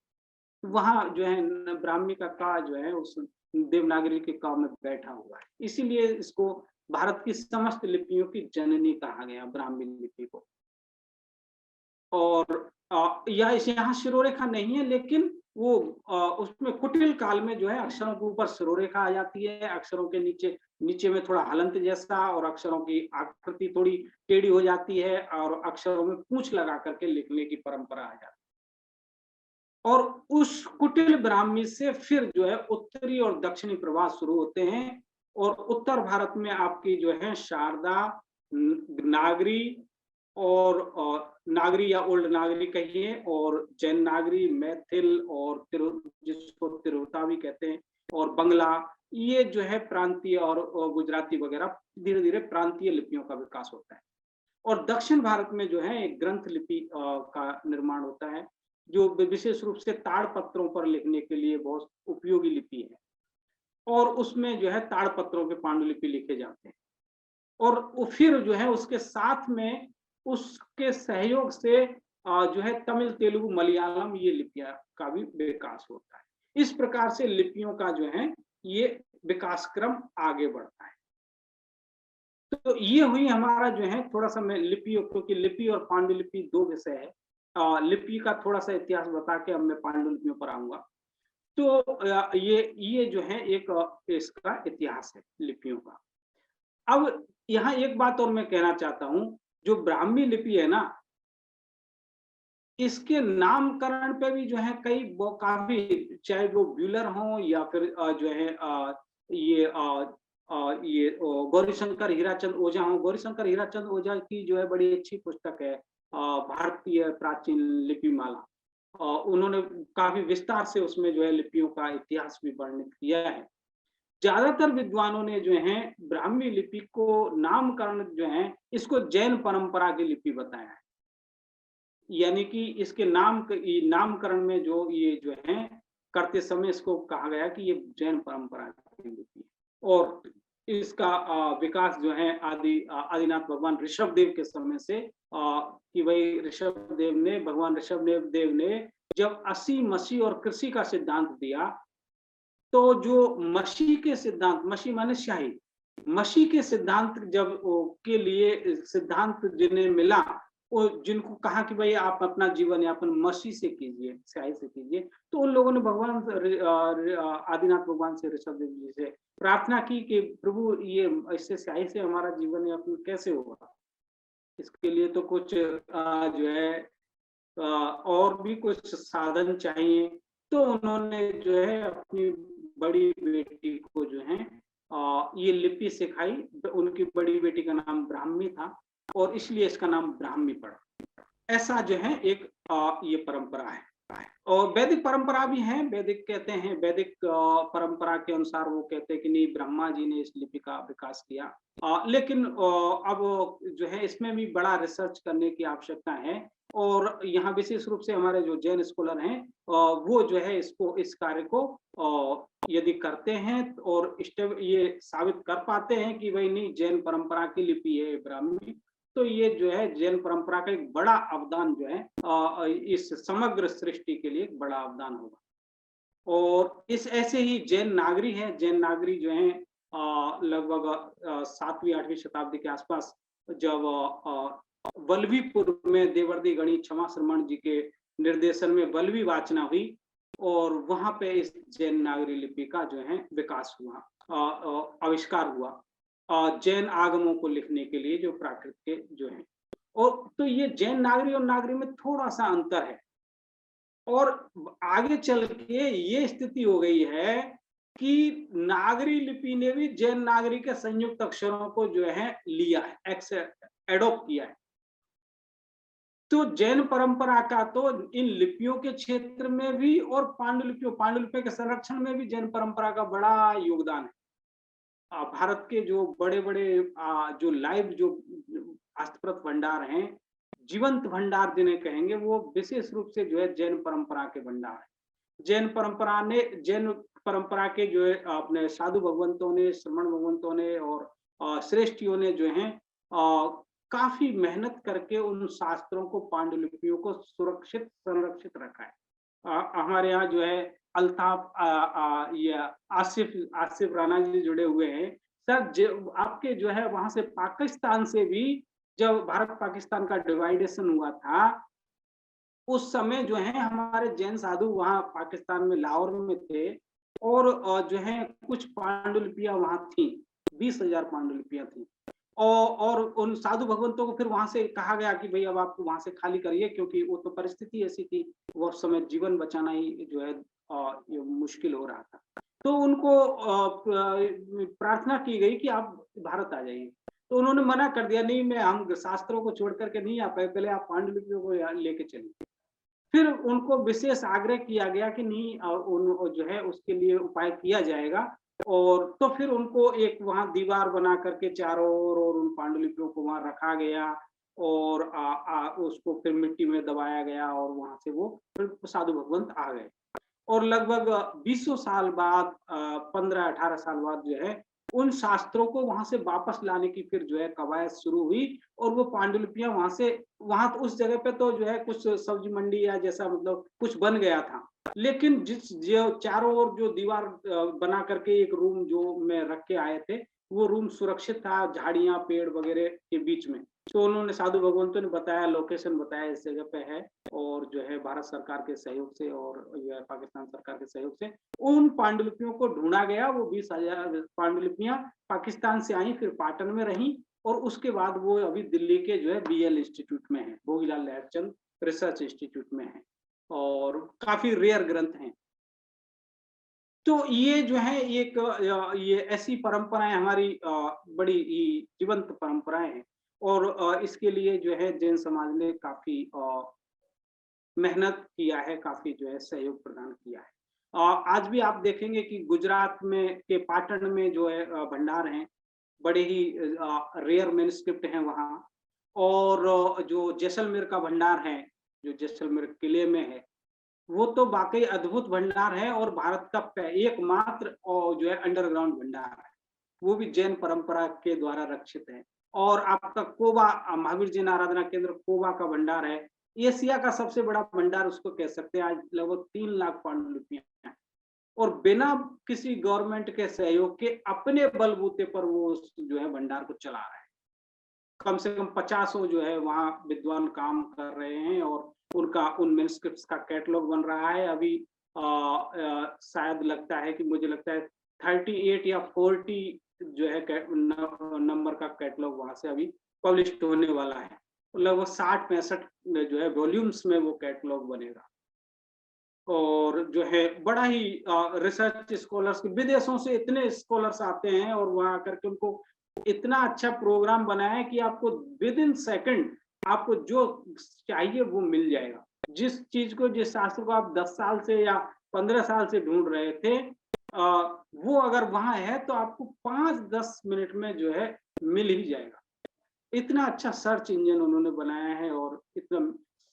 वहां जो है ब्राह्मी का का जो है उस देवनागरी के का में बैठा हुआ है, इसीलिए इसको भारत की समस्त लिपियों की जननी कहा गया, ब्राह्मी लिपि को। और यहाँ शिरोरेखा नहीं है, लेकिन वो उसमें कुटिल काल में जो है अक्षरों के ऊपर शिरोरेखा आ जाती है, अक्षरों के नीचे नीचे में थोड़ा हलंत जैसा, और अक्षरों की आकृति थोड़ी टेढ़ी हो जाती है और अक्षरों में पूंछ लगा करके लिखने की परंपरा आ जाती है। और उस कुटिल ब्राह्मी से फिर जो है उत्तरी और दक्षिणी प्रवाह शुरू होते हैं, और उत्तर भारत में आपकी जो है शारदा, नागरी और नागरी या ओल्ड नागरी कहिए, और जैन नागरी, मैथिल और जिसको तिरुता भी कहते हैं, और बंगला, ये जो है प्रांतीय और गुजराती वगैरह धीरे धीरे प्रांतीय लिपियों का विकास होता है। और दक्षिण भारत में जो है एक ग्रंथ लिपि का निर्माण होता है, जो विशेष रूप से ताड़पत्रों पर लिखने के लिए बहुत उपयोगी लिपि है, और उसमें जो है ताड़पत्रों के पांडुलिपि लिखे जाते हैं। और फिर जो है उसके साथ में उसके सहयोग से जो है तमिल, तेलुगु, मलयालम ये लिपियां का भी विकास होता है। इस प्रकार से लिपियों का जो है ये विकास क्रम आगे बढ़ता है। तो ये हुई हमारा जो है थोड़ा सा, मैं लिपियों, क्योंकि लिपि और पांडुलिपि दो विषय है, लिपि का थोड़ा सा इतिहास बता के अब मैं पांडुलिपियों पर आऊंगा। तो ये जो है एक इसका इतिहास है लिपियों का। अब यहाँ एक बात और मैं कहना चाहता हूं, जो ब्राह्मी लिपि है ना, इसके नामकरण पे भी जो है कई वो काफी, चाहे वो ब्यूलर हो या फिर जो है ये गौरीशंकर हीराचंद ओझा हो। गौरीशंकर हीराचंद ओझा की जो है बड़ी अच्छी पुस्तक है, भारतीय प्राचीन लिपि माला, उन्होंने काफी विस्तार से उसमें जो है लिपियों का इतिहास भी वर्णित किया है। ज्यादातर विद्वानों ने जो है ब्राह्मी लिपि को नामकरण जो है इसको जैन परंपरा की लिपि बताया है। यानी कि इसके नामकरण में जो ये जो है करते समय इसको कहा गया कि ये जैन परंपरा की लिपि है। और इसका विकास जो है आदिनाथ भगवान ऋषभ देव के समय से कि भाई भगवान ऋषभ देव ने जब असी मसी और कृषि का सिद्धांत दिया, तो जो मसी के सिद्धांत, मसी माने स्याही, मसी के सिद्धांत जब के लिए सिद्धांत जिन्हें मिला, वो जिनको कहा कि भाई आप अपना जीवन यापन मसी से कीजिए, स्याही से कीजिए, तो उन लोगों ने आदिनाथ भगवान से, ऋषभ देव जी से प्रार्थना की कि प्रभु ये इससे स्याही से हमारा जीवन यापन कैसे होगा? इसके लिए तो कुछ जो है और भी कुछ साधन चाहिए। तो उन्होंने जो है अपनी बड़ी बेटी को जो है ये लिपि सिखाई। उनकी बड़ी बेटी का नाम ब्राह्मी था और इसलिए इसका नाम ब्राह्मी पड़ा। ऐसा जो है एक ये परंपरा है। और वैदिक परंपरा भी है। वैदिक कहते हैं, वैदिक परंपरा के अनुसार वो कहते हैं कि नहीं, ब्रह्मा जी ने इस लिपि का विकास किया। लेकिन अब जो है इसमें भी बड़ा रिसर्च करने की आवश्यकता है। और यहाँ विशेष रूप से हमारे जो जैन स्कॉलर हैं वो जो है इस कार्य को यदि करते हैं और ये साबित कर पाते हैं कि भाई नहीं, जैन परंपरा की लिपि है ब्राह्मी, तो ये जो है जैन परंपरा का एक बड़ा अवदान जो है इस समग्र सृष्टि के लिए एक बड़ा अवदान होगा। और इस ऐसे ही जैन नागरी है। जैन नागरी जो है लगभग 7वीं-8वीं शताब्दी के आसपास जब वल्लभीपुर में देवर्षि गणि क्षमा श्रमण जी के निर्देशन में वल्लभी वाचना हुई और वहां पे इस जैन नागरी लिपि का जो है विकास हुआ, आविष्कार हुआ जैन आगमों को लिखने के लिए, जो प्राकृत के जो हैं। और तो ये जैन नागरी और नागरी में थोड़ा सा अंतर है। और आगे चल के ये स्थिति हो गई है कि नागरी लिपि ने भी जैन नागरी के संयुक्त अक्षरों को जो है लिया है, एडॉप्ट किया है। तो जैन परंपरा का तो इन लिपियों के क्षेत्र में भी और पांडुलिपियों के संरक्षण में भी जैन परंपरा का बड़ा योगदान है। भारत के जो बड़े-बड़े जो लाइव जो हस्तप्रत भंडार हैं, जीवंत भंडार जिन्हें कहेंगे, वो विशेष रूप से जो है जैन परंपरा के भंडार है। जैन परंपरा के जो है अपने साधु भगवंतों ने, श्रमण भगवंतों ने और श्रेष्ठियों ने जो है काफी मेहनत करके उन शास्त्रों को, पांडुलिपियों को सुरक्षित संरक्षित रखा है। हमारे यहाँ जो है अल्ताफ ये आसिफ राणा जी जुड़े हुए हैं सर। आपके जो है वहां से पाकिस्तान से भी जब भारत पाकिस्तान का डिवाइडेशन हुआ था, उस समय जो है हमारे जैन साधु वहां पाकिस्तान में लाहौर में थे और जो है कुछ पांडुलिपियां वहां थी, 20,000 पांडुलिपियां थी। और उन साधु भगवंतों को फिर वहां से कहा गया कि भाई अब आप वहां से खाली करिए, क्योंकि वो तो परिस्थिति ऐसी थी, वो उस समय जीवन बचाना ही जो है ये मुश्किल हो रहा था। तो उनको प्रार्थना की गई कि आप भारत आ जाइए। तो उन्होंने मना कर दिया, नहीं, मैं हम शास्त्रों को छोड़ करके नहीं आ पाए, पहले आप पांडुलिपियों को लेके चलिए। फिर उनको विशेष आग्रह किया गया कि नहीं, उन जो है उसके लिए उपाय किया जाएगा। और तो फिर उनको एक वहां दीवार बना करके चारों ओर और उन पांडुलिपियों को वहां रखा गया और उसको फिर मिट्टी में दबाया गया और वहां से वो फिर साधु भगवंत आ गए। और लगभग 20 साल बाद, 15-18 साल बाद जो है उन शास्त्रों को वहां से वापस लाने की फिर जो है कवायद शुरू हुई और वो पांडुलिपियां वहां तो उस जगह पे तो जो है कुछ सब्जी मंडी या जैसा मतलब कुछ बन गया था। लेकिन जो चारों ओर जो दीवार बना करके एक रूम जो में रख के आए थे, वो रूम सुरक्षित था झाड़ियां पेड़ वगैरह के बीच में। तो उन्होंने साधु भगवंतों ने बताया, लोकेशन बताया इस जगह पे है, और जो है भारत सरकार के सहयोग से और पाकिस्तान सरकार के सहयोग से उन पांडुलिपियों को ढूंढा गया। वो 20,000 पांडुलिपियां पाकिस्तान से आई, फिर पाटन में रही और उसके बाद वो अभी दिल्ली के जो है BL इंस्टीट्यूट में है, भोगीलाल लहरचंद रिसर्च इंस्टीट्यूट में है और काफी रेयर ग्रंथ हैं। तो ये जो है एक ये ऐसी परंपराएं हमारी बड़ी जीवंत परंपराएं हैं और इसके लिए जो है जैन समाज ने काफी मेहनत किया है, काफी जो है सहयोग प्रदान किया है। आज भी आप देखेंगे कि गुजरात में के पाटन में जो है भंडार हैं, बड़े ही रेयर मैन्युस्क्रिप्ट हैं वहाँ। और जो जैसलमेर का भंडार है, जो जैसलमेर किले में है, वो तो वाक़ई अद्भुत भंडार है और भारत का एकमात्र जो है अंडरग्राउंड भंडार है। वो भी जैन परंपरा के द्वारा रक्षित है। और आपका कोबा महावीर जैन आराधना केंद्र कोबा का भंडार है। एशिया का सबसे बड़ा भंडार उसको कह सकते हैं। आज लगभग 3 लाख पांडुलिपियां हैं और बिना किसी गवर्नमेंट के सहयोग के अपने बलबूते पर वो जो है भंडार को चला रहा है। कम से कम 50 जो है वहाँ विद्वान काम कर रहे हैं और उनका उन मैन्युस्क्रिप्ट्स का कैटलॉग बन रहा है। अभी शायद लगता है कि मुझे लगता है 38 या 40 जो है नंबर का कैटलॉग वहां से अभी पब्लिश होने वाला है। लगभग 60-65 जो है वॉल्यूम्स में वो कैटलॉग बनेगा। और जो है बड़ा ही रिसर्च स्कॉलर्स, विदेशों से इतने स्कॉलर्स आते हैं और वहां आकर के उनको इतना अच्छा प्रोग्राम बनाया है कि आपको विद इन सेकंड आपको जो चाहिए वो मिल जाएगा। जिस चीज को, जिस शास्त्र को आप 10 साल से या 15 साल से ढूंढ रहे थे, वो अगर वहां है तो आपको 5-10 मिनट में जो है मिल ही जाएगा। इतना अच्छा सर्च इंजन उन्होंने बनाया है और इतना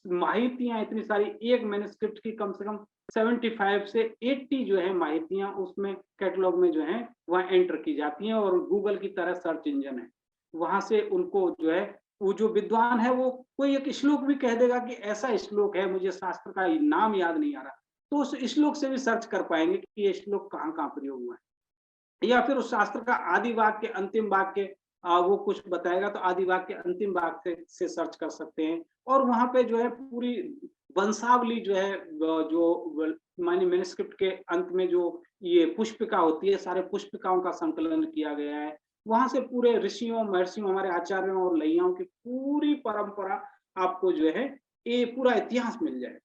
माहितियां इतनी सारी, एक मैन्युस्क्रिप्ट की कम से कम 75 से 80 जो है माहितियां उसमें कैटलॉग में जो है वह एंटर की जाती हैं और गूगल की तरह सर्च इंजन है। वहां से उनको जो है वो जो विद्वान है वो कोई एक श्लोक भी कह देगा कि ऐसा श्लोक है, मुझे शास्त्र का नाम याद नहीं आ रहा, तो उस श्लोक से भी सर्च कर पाएंगे कि ये श्लोक कहाँ कहाँ प्रयोग हुआ है। या फिर उस शास्त्र का आदि वाक्य अंतिम वाक्य वो कुछ बताएगा तो आदि वाक्य अंतिम वाक्य से सर्च कर सकते हैं। और वहां पे जो है पूरी वंशावली जो है जो मानी मैन्युस्क्रिप्ट के अंत में जो ये पुष्पिका होती है, सारे पुष्पिकाओं का संकलन किया गया है। वहां से पूरे ऋषियों महर्षियों हमारे आचार्यों और लैयाओं की पूरी परंपरा आपको जो है ये पूरा इतिहास मिल जाए।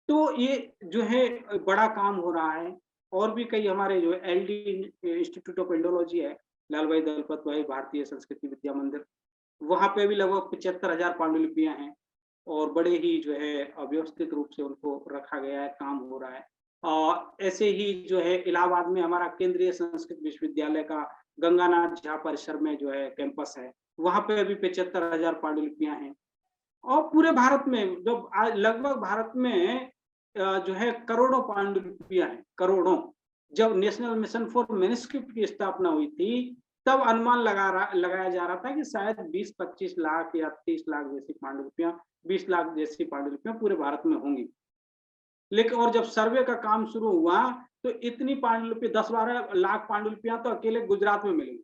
तो ये जो है बड़ा काम हो रहा है। और भी कई हमारे जो एलडी इंस्टीट्यूट ऑफ इंडोलॉजी है, लाल भाई दलपत भाई भारतीय संस्कृति विद्या मंदिर, वहां पे भी लगभग 75,000 पांडुलिपियां हैं और बड़े ही जो है व्यवस्थित रूप से उनको रखा गया है, काम हो रहा है। ऐसे ही जो है इलाहाबाद में हमारा केंद्रीय संस्कृत विश्वविद्यालय का गंगानाथ झा परिसर में जो है कैंपस है, वहां पे अभी 75,000 पांडुलिपियां हैं। और पूरे भारत में जब लगभग भारत में जो है करोड़ों पांडुलिपियां हैं, करोड़ों। जब नेशनल मिशन फॉर मैन्युस्क्रिप्ट की स्थापना हुई थी तब अनुमान लगाया जा रहा था कि शायद 20-25 लाख या 30 लाख जैसी पांडुलिपियां, 20 लाख जैसी पांडुलिपियां पूरे भारत में होंगी। लेकिन और जब सर्वे का काम शुरू हुआ तो इतनी पांडुलिपि 10-12 लाख पांडुलिपियां तो अकेले गुजरात में मिलेंगी।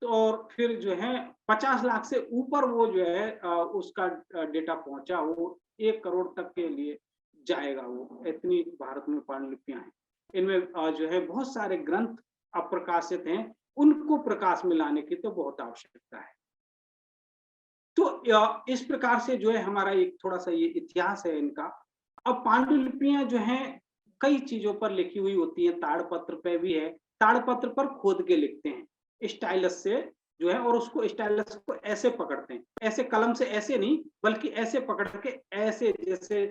तो और फिर जो है 50 लाख से ऊपर वो जो है उसका डेटा पहुंचा, वो 1 करोड़ तक के लिए जाएगा। वो इतनी भारत में पांडुलिपियां हैं। इनमें जो है बहुत सारे ग्रंथ अप्रकाशित हैं, उनको प्रकाश में लाने की तो बहुत आवश्यकता है। तो इस प्रकार से जो है हमारा एक थोड़ा सा ये इतिहास है इनका। अब पांडुलिपियां जो हैं कई चीजों पर लिखी हुई होती है, ताड़पत्र पे भी है, ताड़पत्र पर खोद के लिखते हैं स्टाइलस से जो है, और उसको स्टाइलस को ऐसे पकड़ते हैं, ऐसे कलम से ऐसे नहीं बल्कि ऐसे पकड़ के ऐसे, जैसे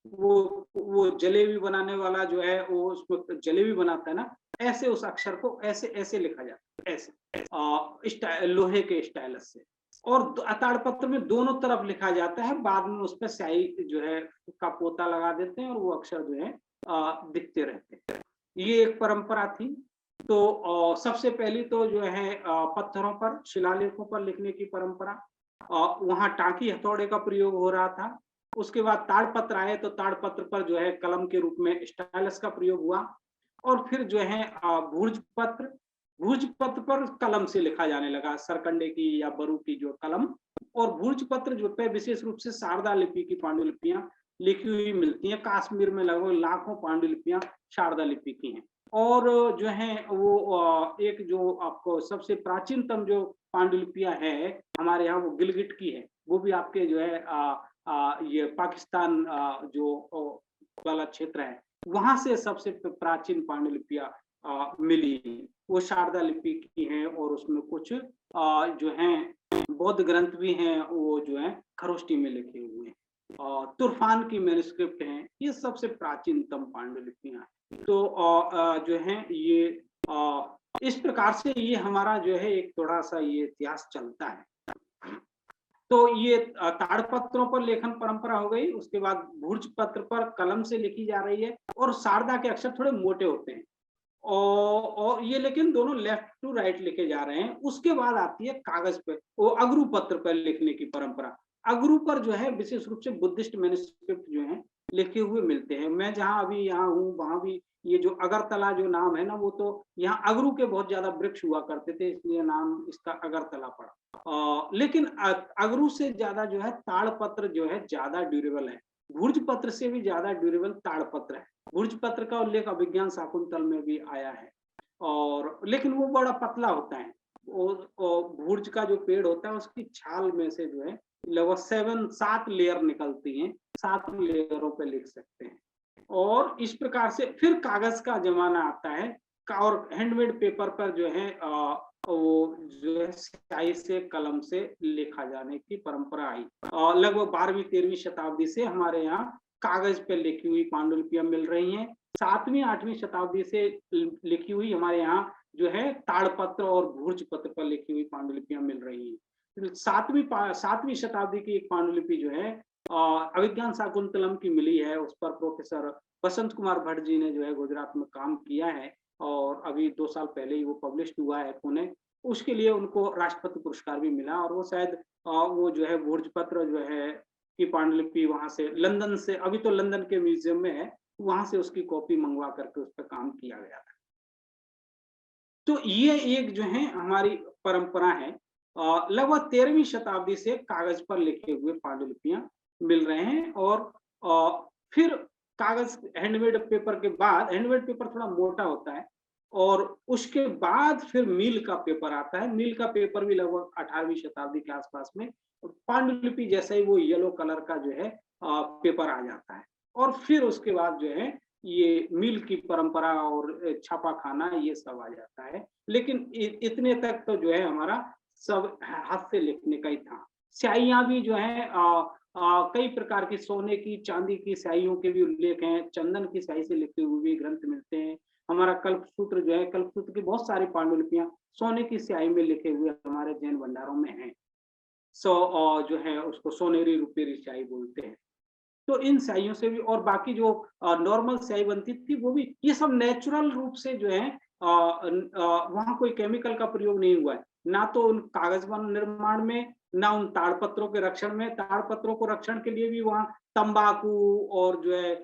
वो जलेबी बनाने वाला जो है वो उसको जलेबी बनाता है ना, ऐसे उस अक्षर को ऐसे ऐसे लिखा जाता है, ऐसे लोहे के स्टाइलस से। और ताड़पत्र में दोनों तरफ लिखा जाता है, बाद में उस पर स्याही जो है का पोता लगा देते हैं और वो अक्षर जो है दिखते रहते हैं। ये एक परंपरा थी। तो सबसे पहली तो जो है पत्थरों पर, शिलालेखों पर लिखने की परंपरा, वहां टांकी हथौड़े का प्रयोग हो रहा था। उसके बाद ताड़पत्र आए तो ताड़पत्र पर जो है कलम के रूप में स्टाइलस का प्रयोग हुआ। और फिर जो है भूर्जपत्र, भूर्जपत्र पर कलम से लिखा जाने लगा, सरकंडे की या बरू की जो कलम। और भूर्जपत्र जो पे विशेष रूप से शारदा लिपि की पांडुलिपियां लिखी हुई मिलती हैं। कश्मीर में लगभग लाखों पांडुलिपियां शारदा लिपि की हैं। और जो है वो एक जो आपको सबसे प्राचीनतम जो पांडुलिपियां है हमारे यहाँ, वो गिलगिट की है। वो भी आपके जो है ये पाकिस्तान जो वाला क्षेत्र है, वहां से सबसे प्राचीन पांडुलिपियां मिली, वो शारदा लिपि की हैं और उसमें कुछ जो हैं बौद्ध ग्रंथ भी हैं, वो जो है खरोष्टी में लिखे हुए हैं। तुर्फान की मैन्युस्क्रिप्ट हैं, ये सबसे प्राचीनतम पांडुलिपियां हैं। तो जो है ये इस प्रकार से ये हमारा जो है एक थोड़ा सा ये इतिहास चलता है। तो ये ताड़पत्रों पर लेखन परंपरा हो गई, उसके बाद भूर्ज पत्र पर कलम से लिखी जा रही है और शारदा के अक्षर थोड़े मोटे होते हैं। और ये लेकिन दोनों लेफ्ट टू राइट लिखे जा रहे हैं। उसके बाद आती है कागज पे, वो अगरू पत्र पर लिखने की परंपरा। अगरू पर जो है विशेष रूप से बुद्धिस्ट मैन्युस्क्रिप्ट जो है लिखे हुए मिलते हैं। मैं जहाँ अभी यहाँ हूँ वहां भी ये जो अगरतला जो नाम है ना, वो तो यहाँ अगरू के बहुत ज्यादा वृक्ष हुआ करते थे, इसलिए नाम इसका अगरतला पड़ा। लेकिन अगरू से ज्यादा जो है ताड़पत्र जो है ज्यादा ड्यूरेबल है। भुर्ज पत्र से भी ज्यादा ड्यूरेबल ताड़पत्र है। भुर्ज पत्र का उल्लेख अभिज्ञान शाकुंतल में भी आया है, और लेकिन वो बड़ा पतला होता है। भुर्ज का जो पेड़ होता है उसकी छाल में से जो है लगभग 7 लेयर निकलती हैं, 7 लेयरों पे लिख सकते हैं। और इस प्रकार से फिर कागज का जमाना आता है और हैंडमेड पेपर पर जो है वो जो है स्याही से कलम से लिखा जाने की परंपरा आई। लगभग 12वीं-13वीं शताब्दी से हमारे यहाँ कागज पे लिखी हुई पांडुलिपियां मिल रही हैं। 7वीं-8वीं शताब्दी से लिखी हुई हमारे यहाँ जो है ताड़पत्र और भूर्ज पत्र पर लिखी हुई पांडुलिपियां मिल रही हैं। 7वीं शताब्दी की एक पांडुलिपि जो है अभिज्ञान शाकुंतलम की मिली है, उस पर प्रोफेसर बसंत कुमार भट्ट जी ने जो है गुजरात में काम किया है, और अभी 2 साल पहले ही वो पब्लिश हुआ है पुणे। उसके लिए उनको राष्ट्रपति पुरस्कार भी मिला, और वो शायद वो जो है भूर्ज पत्र जो है की पांडुलिपि वहां से लंदन से, अभी तो लंदन के म्यूजियम में है, वहां से उसकी कॉपी मंगवा करके उस पर काम किया गया था। तो ये एक जो है हमारी परंपरा है। लगभग 13वीं शताब्दी से कागज पर लिखे हुए पांडुलिपियां मिल रहे हैं, और फिर कागज हैंडमेड पेपर के बाद, हैंडमेड पेपर थोड़ा मोटा होता है, और उसके बाद फिर मील का पेपर आता है। मील का पेपर भी लगभग 18वीं शताब्दी के आसपास में पांडुलिपि जैसा ही वो येलो कलर का जो है पेपर आ जाता है। और फिर उसके बाद जो है ये मील की परंपरा और छापा खाना ये सब आ जाता है। लेकिन इतने तक तो जो है हमारा सब हाथ से लिखने का ही था। स्याहियां भी जो है कई प्रकार की सोने की, चांदी की स्याहियों के भी उल्लेख हैं। चंदन की स्याही से लिखे हुए भी ग्रंथ मिलते हैं। हमारा कल्पसूत्र जो है, कल्पसूत्र की बहुत सारी पांडुलिपियां सोने की स्याही में लिखे हुए हमारे जैन भंडारों में हैं। जो है उसको सोनेरी रुपेरी स्याही बोलते हैं। तो इन स्याहियों से भी, और बाकी जो नॉर्मल स्याही बनती थी वो भी, ये सब नेचुरल रूप से जो है वहां कोई केमिकल का प्रयोग नहीं हुआ है, ना तो उन कागज निर्माण में, ना उन ताड़पत्रों के रक्षण में। ताड़पत्रों को रक्षण के लिए भी वहां तंबाकू और जो है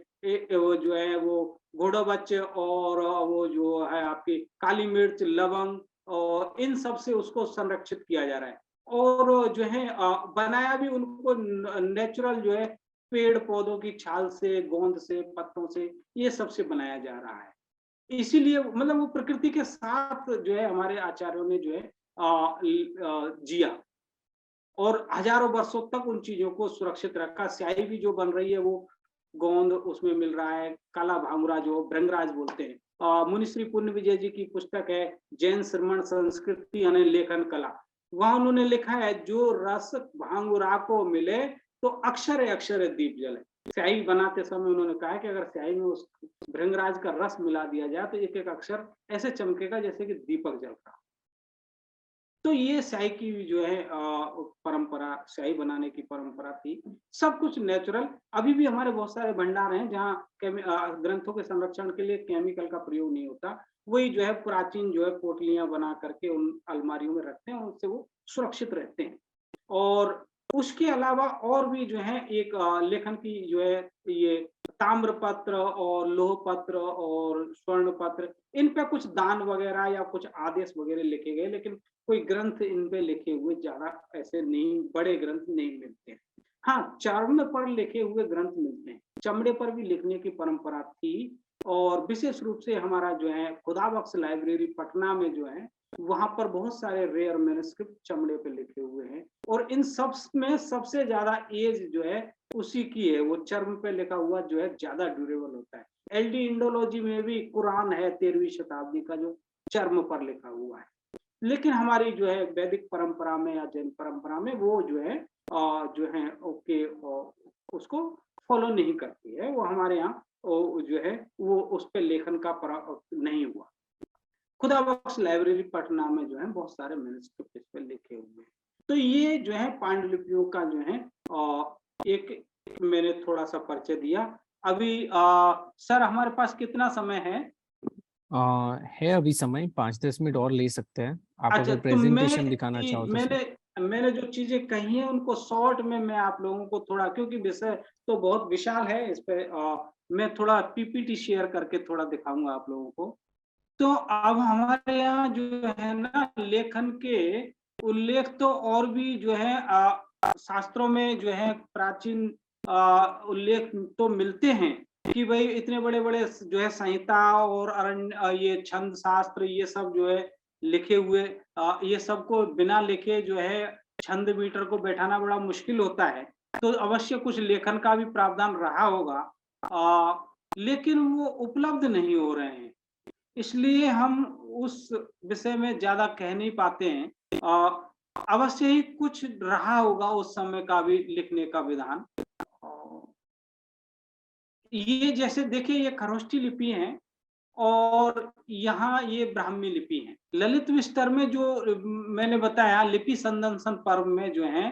वो जो है वो घोड़ाबच्च और वो जो है आपकी काली मिर्च, लवंग, और इन सब से उसको संरक्षित किया जा रहा है। और जो है बनाया भी उनको नेचुरल जो है पेड़ पौधों की छाल से, गोंद से, पत्तों से, ये सबसे बनाया जा रहा है। इसीलिए मतलब वो प्रकृति के साथ जो है हमारे आचार्यों ने जो है जिया, और हजारों वर्षों तक उन चीजों को सुरक्षित रखा। स्याही भी जो बन रही है वो गोंद उसमें मिल रहा है, काला भांगुरा जो भृंगराज बोलते हैं। मुनिश्री पुण्य विजय जी की पुस्तक है जैन श्रमण संस्कृति यानी लेखन कला, वहां उन्होंने लिखा है जो रस भांगुरा को मिले तो अक्षर अक्षर दीप जले। स्याही बनाते समय उन्होंने कहा है कि अगर स्याही में उस भृंगराज का रस मिला दिया जाए तो एक एक अक्षर ऐसे चमकेगा जैसे कि दीपक जलता। तो ये स्याही की जो है परंपरा, स्याही बनाने की परंपरा थी। सब कुछ नेचुरल। अभी भी हमारे बहुत सारे भंडार हैं जहाँ ग्रंथों के संरक्षण के लिए केमिकल का प्रयोग नहीं होता। वही जो है प्राचीन जो है पोटलियां बना करके उन अलमारियों में रखते हैं, उनसे वो सुरक्षित रहते हैं। और उसके अलावा और भी जो है एक लेखन की जो है ये ताम्र पत्र और लोह पत्र और स्वर्ण पत्र, इन पे कुछ दान वगैरह या कुछ आदेश वगैरह लिखे गए, लेकिन कोई ग्रंथ इन पे लिखे हुए ज्यादा ऐसे नहीं, बड़े ग्रंथ नहीं मिलते हैं। हाँ, चरण पर लिखे हुए ग्रंथ मिलते हैं, चमड़े पर भी लिखने की परंपरा थी। और विशेष रूप से हमारा जो है खुदाबख्श लाइब्रेरी पटना में जो है, वहां पर बहुत सारे रेयर मैन्युस्क्रिप्ट चमड़े पे लिखे हुए हैं। और इन सब में सबसे ज्यादा एज जो है उसी की है, वो चर्म पे लिखा हुआ जो है ज्यादा ड्यूरेबल होता है। एलडी इंडोलॉजी में भी कुरान है 13वीं शताब्दी का जो चर्म पर लिखा हुआ है। लेकिन हमारी जो है वैदिक परंपरा में या जैन परंपरा में वो जो है जो है ओके उसको फॉलो नहीं करती है। वो हमारे यहाँ जो है वो उस पे लेखन का नहीं हुआ। खुदा बख्श लाइब्रेरी पटना में जो है बहुत सारे मैन्युस्क्रिप्ट इस पे लिखे हुए हैं। तो ये जो है पांडुलिपियों का जो है एक मैंने थोड़ा सा परिचय दिया। अभी सर हमारे पास कितना समय है? है अभी समय 5-10 मिनट और ले सकते हैं, आप अच्छा, अगर तो प्रेजेंटेशन दिखाना चाहो तो सर। मैंने जो चीजें कही हैं उनको शॉर्ट में मैं आप लोगों को थोड़ा, क्योंकि विषय तो बहुत विशाल है, इस पे मैं थोड़ा पीपीटी शेयर करके थोड़ा दिखाऊंगा आप लोगों को। तो अब हमारे यहाँ जो है ना लेखन के उल्लेख तो और भी जो है शास्त्रों में जो है प्राचीन उल्लेख तो मिलते हैं कि भाई इतने बड़े बड़े जो है संहिता और अरण्य ये छंद शास्त्र ये सब जो है लिखे हुए, ये सबको बिना लिखे जो है छंद मीटर को बैठाना बड़ा मुश्किल होता है। तो अवश्य कुछ लेखन का भी प्रावधान रहा होगा, लेकिन वो उपलब्ध नहीं हो रहे हैं, इसलिए हम उस विषय में ज्यादा कह नहीं पाते हैं। अवश्य ही कुछ रहा होगा उस समय का भी लिखने का विधान। ये जैसे देखिए ये खरोष्ठी लिपि है और यहाँ ये ब्राह्मी लिपि है। ललित विस्तर में जो मैंने बताया लिपि संदर्शन पर्व में जो है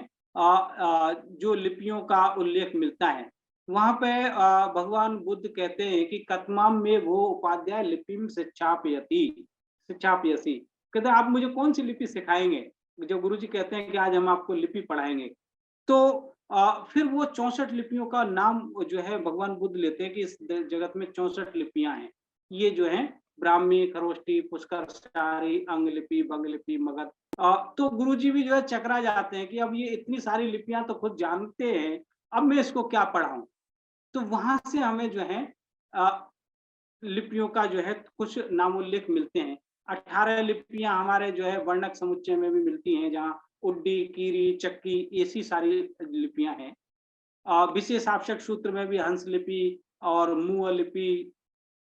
जो लिपियों का उल्लेख मिलता है, वहां पे भगवान बुद्ध कहते हैं कि कतमाम में वो उपाध्याय लिपिम शिक्षापयसी, कहते हैं आप मुझे कौन सी लिपि सिखाएंगे, जो गुरुजी कहते हैं कि आज हम आपको लिपि पढ़ाएंगे। तो फिर वो 64 लिपियों का नाम जो है भगवान बुद्ध लेते हैं कि इस जगत में 64 लिपियां हैं। ये जो है ब्राह्मी, खरोष्ठी, पुष्कर, अंग लिपि, भंग लिपि, मगध। तो गुरुजी भी जो है चकरा जाते हैं कि अब ये इतनी सारी लिपियां तो खुद जानते हैं, अब मैं इसको क्या पढ़ाऊं। तो वहां से हमें जो है लिपियों का जो है कुछ नामोल्लेख मिलते हैं। 18 लिपियां हमारे जो है वर्णक समुच्चय में भी मिलती हैं, जहाँ उड्डी, कीरी, चक्की ऐसी सारी लिपियां हैं। विशेष आवश्यक सूत्र में भी हंस लिपि और मूह लिपि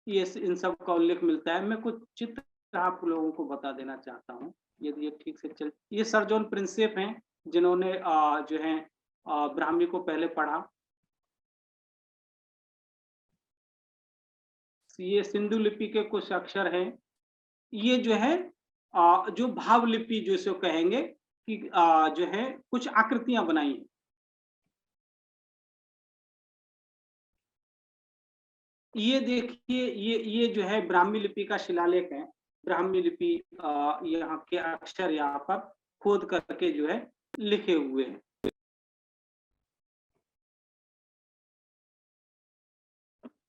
ये इन सब का उल्लेख मिलता है। मैं कुछ चित्र आप लोगों को बता देना चाहता हूँ, यदि ये ठीक से चल। ये सर जॉन प्रिंसेप हैं जिन्होंने जो है ब्राह्मी को पहले पढ़ा। ये सिंधु लिपि के कुछ अक्षर हैं। ये जो है जो भाव लिपि जो कहेंगे कि जो है कुछ आकृतियां बनाई हैं। ये देखिए ये जो है ब्राह्मी लिपि का शिलालेख है। ब्राह्मी लिपि यहाँ के अक्षर यहाँ पर खोद करके जो है लिखे हुए हैं।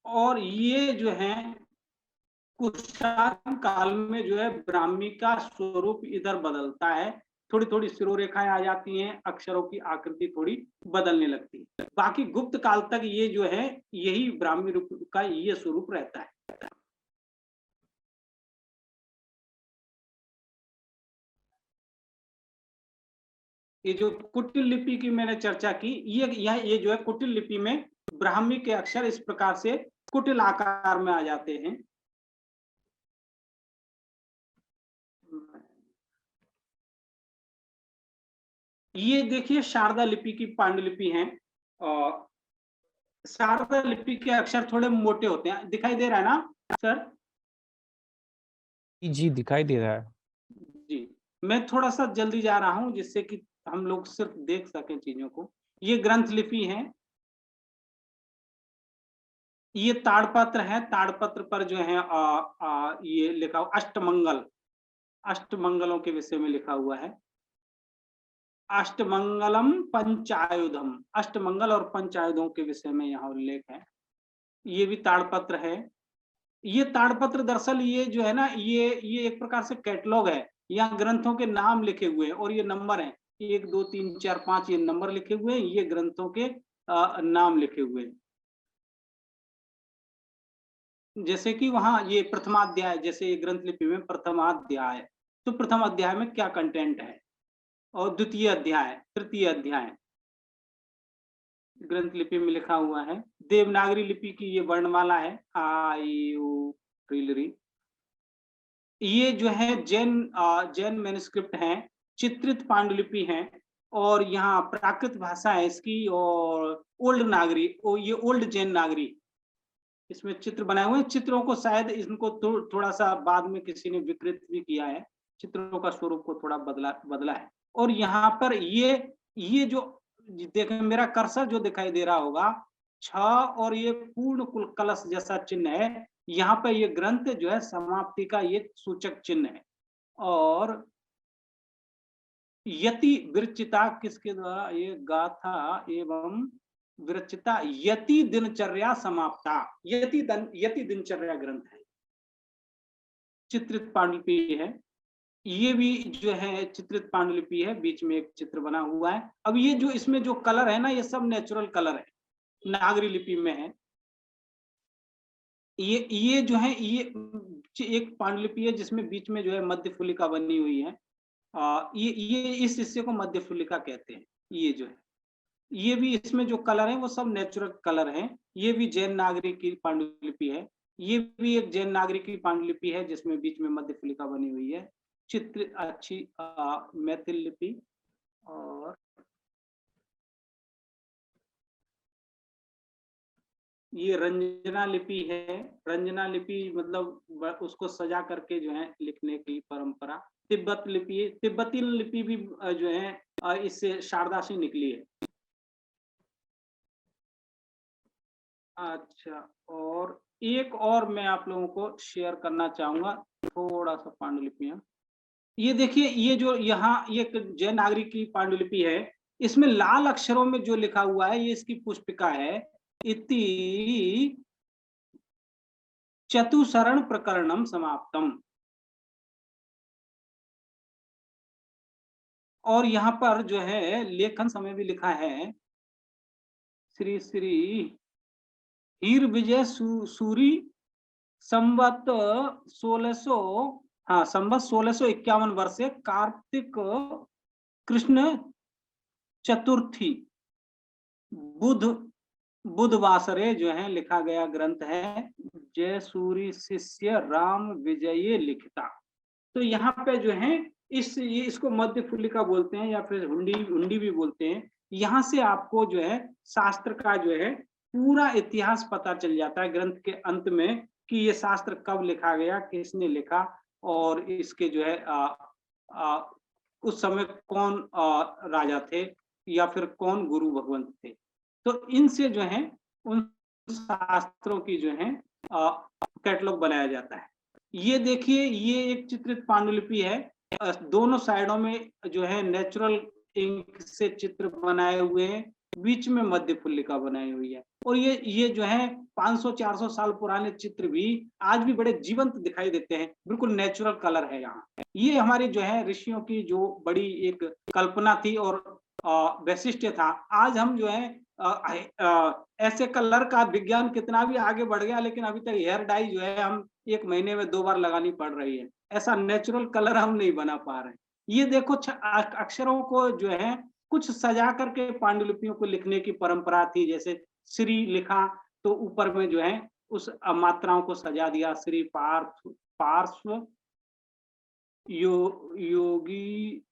और ये जो है कुषाण काल में जो है ब्राह्मी का स्वरूप इधर बदलता है, थोड़ी थोड़ी सिरोरेखाएं आ जाती हैं, अक्षरों की आकृति थोड़ी बदलने लगती है। बाकी गुप्त काल तक ये जो है यही ब्राह्मी रूप का ये स्वरूप रहता है। ये जो कुटिल लिपि की मैंने चर्चा की, ये जो है कुटिल लिपि में ब्राह्मी के अक्षर इस प्रकार से कुटिल आकार में आ जाते हैं। ये देखिए शारदा लिपि की पांडुलिपि है। शारदा लिपि के अक्षर थोड़े मोटे होते हैं, दिखाई दे रहा है ना सर? जी दिखाई दे रहा है। जी, मैं थोड़ा सा जल्दी जा रहा हूं जिससे कि हम लोग सिर्फ देख सकें चीजों को। ये ग्रंथ लिपि है। ये ताड़पत्र है, ताड़पत्र पर जो है ये लिखा हुआ अष्टमंगल, अष्टमंगलों के विषय में लिखा हुआ है। अष्टमंगलम पंचायुधम, अष्टमंगल और पंचायुधों के विषय में यहाँ उल्लेख है। ये भी ताड़पत्र है। ये ताड़पत्र दरअसल ये जो है ना ये एक प्रकार से कैटलॉग है। यहाँ ग्रंथों के नाम लिखे हुए हैं और ये नंबर हैं, 1 2 3 4 5 ये नंबर लिखे हुए हैं, ये ग्रंथों के नाम लिखे हुए हैं। जैसे कि वहाँ ये प्रथमाध्याय, जैसे ये ग्रंथ लिपि में प्रथमाध्याय, तो प्रथम अध्याय में क्या कंटेंट है, और द्वितीय अध्याय, तृतीय अध्याय। ग्रंथ लिपि में लिखा हुआ है। देवनागरी लिपि की ये वर्णमाला है, आ ई उ री। ये जो है जैन मैन्युस्क्रिप्ट हैं, चित्रित पांडुलिपि हैं और यहाँ प्राकृत भाषा है इसकी और ओल्ड नागरी, ये ओल्ड जैन नागरी, इसमें चित्र बनाए हुए हैं। चित्रों को शायद इनको थोड़ा सा बाद में किसी ने विकृत भी किया है, चित्रों का स्वरूप को थोड़ा बदला है। और यहाँ पर ये जो देखें, मेरा कर्सर जो दिखाई दे रहा होगा, छ और ये पूर्ण कुल कलश जैसा चिन्ह है, यहाँ पर ये ग्रंथ जो है समाप्ति का ये सूचक चिन्ह है। और यति विरचिता किसके द्वारा, ये गाथा एवं विरचिता यति दिनचर्या समाप्ता, यति दिनचर्या ग्रंथ है, चित्रित पांडुलिपि है। ये भी जो है चित्रित पांडुलिपि है, बीच में एक चित्र बना हुआ है। अब ये जो इसमें जो कलर है ना, ये सब नेचुरल कलर है, नागरी लिपि में है। ये जो है ये एक पांडुलिपि है जिसमें बीच में जो है मध्य फुलिका बनी हुई है। ये इस हिस्से को मध्य फुलिका कहते हैं। ये जो है, ये भी इसमें जो कलर है वो सब नेचुरल कलर हैं। ये भी जैन नागरी की पांडुलिपि है। ये भी एक जैन नागरी की पांडुलिपि है जिसमें बीच में मध्य फुलिका बनी हुई है। चित्र अच्छी मैथिल लिपि। और ये रंजना लिपि है। रंजना लिपि मतलब उसको सजा करके जो है लिखने की परंपरा। तिब्बत लिपि, तिब्बती लिपि भी जो है इससे शारदा से निकली है। अच्छा, और एक और मैं आप लोगों को शेयर करना चाहूंगा थोड़ा सा पांडुलिपियां। ये देखिए, ये जो यहाँ ये जैन नागरी की पांडुलिपि है, इसमें लाल अक्षरों में जो लिखा हुआ है ये इसकी पुष्पिका है। इति चतुसरण प्रकरणम समाप्तम। और यहाँ पर जो है लेखन समय भी लिखा है, श्री श्री हीर विजय सूरी संवत 1600, हाँ संवत 1651 वर्ष से कार्तिक कृष्ण चतुर्थी बुधवासरे जो है लिखा गया ग्रंथ है। जय सूरी शिष्य राम विजय लिखिता। तो यहाँ पे जो है ये इसको मध्य फुलिका बोलते हैं या फिर हुंडी भी बोलते हैं। यहाँ से आपको जो है शास्त्र का जो है पूरा इतिहास पता चल जाता है ग्रंथ के अंत में, कि ये शास्त्र कब लिखा गया, किसने लिखा, और इसके जो है उस समय कौन राजा थे या फिर कौन गुरु भगवंत थे। तो इनसे जो है उन शास्त्रों की जो है कैटलॉग बनाया जाता है। ये देखिए, ये एक चित्रित पांडुलिपि है। दोनों साइडों में जो है नेचुरल इंक से चित्र बनाए हुए हैं, बीच में मध्य फुल्लिका बनाई हुई है। और ये जो है 500-400 साल पुराने चित्र भी आज भी बड़े जीवंत दिखाई देते हैं, बिल्कुल नेचुरल कलर है यहाँ। ये हमारी जो है ऋषियों की जो बड़ी एक कल्पना थी और वैशिष्ट्य था। आज हम जो है ऐसे कलर का विज्ञान कितना भी आगे बढ़ गया, लेकिन अभी तक हेयर डाई जो है हम 1 महीने में 2 बार लगानी पड़ रही है। ऐसा नेचुरल कलर हम नहीं बना पा रहे। ये देखो, अक्षरों को जो है कुछ सजा करके पांडुलिपियों को लिखने की परंपरा थी। जैसे श्री लिखा तो ऊपर में जो है उस मात्राओं को सजा दिया, श्री पार्श्व योगी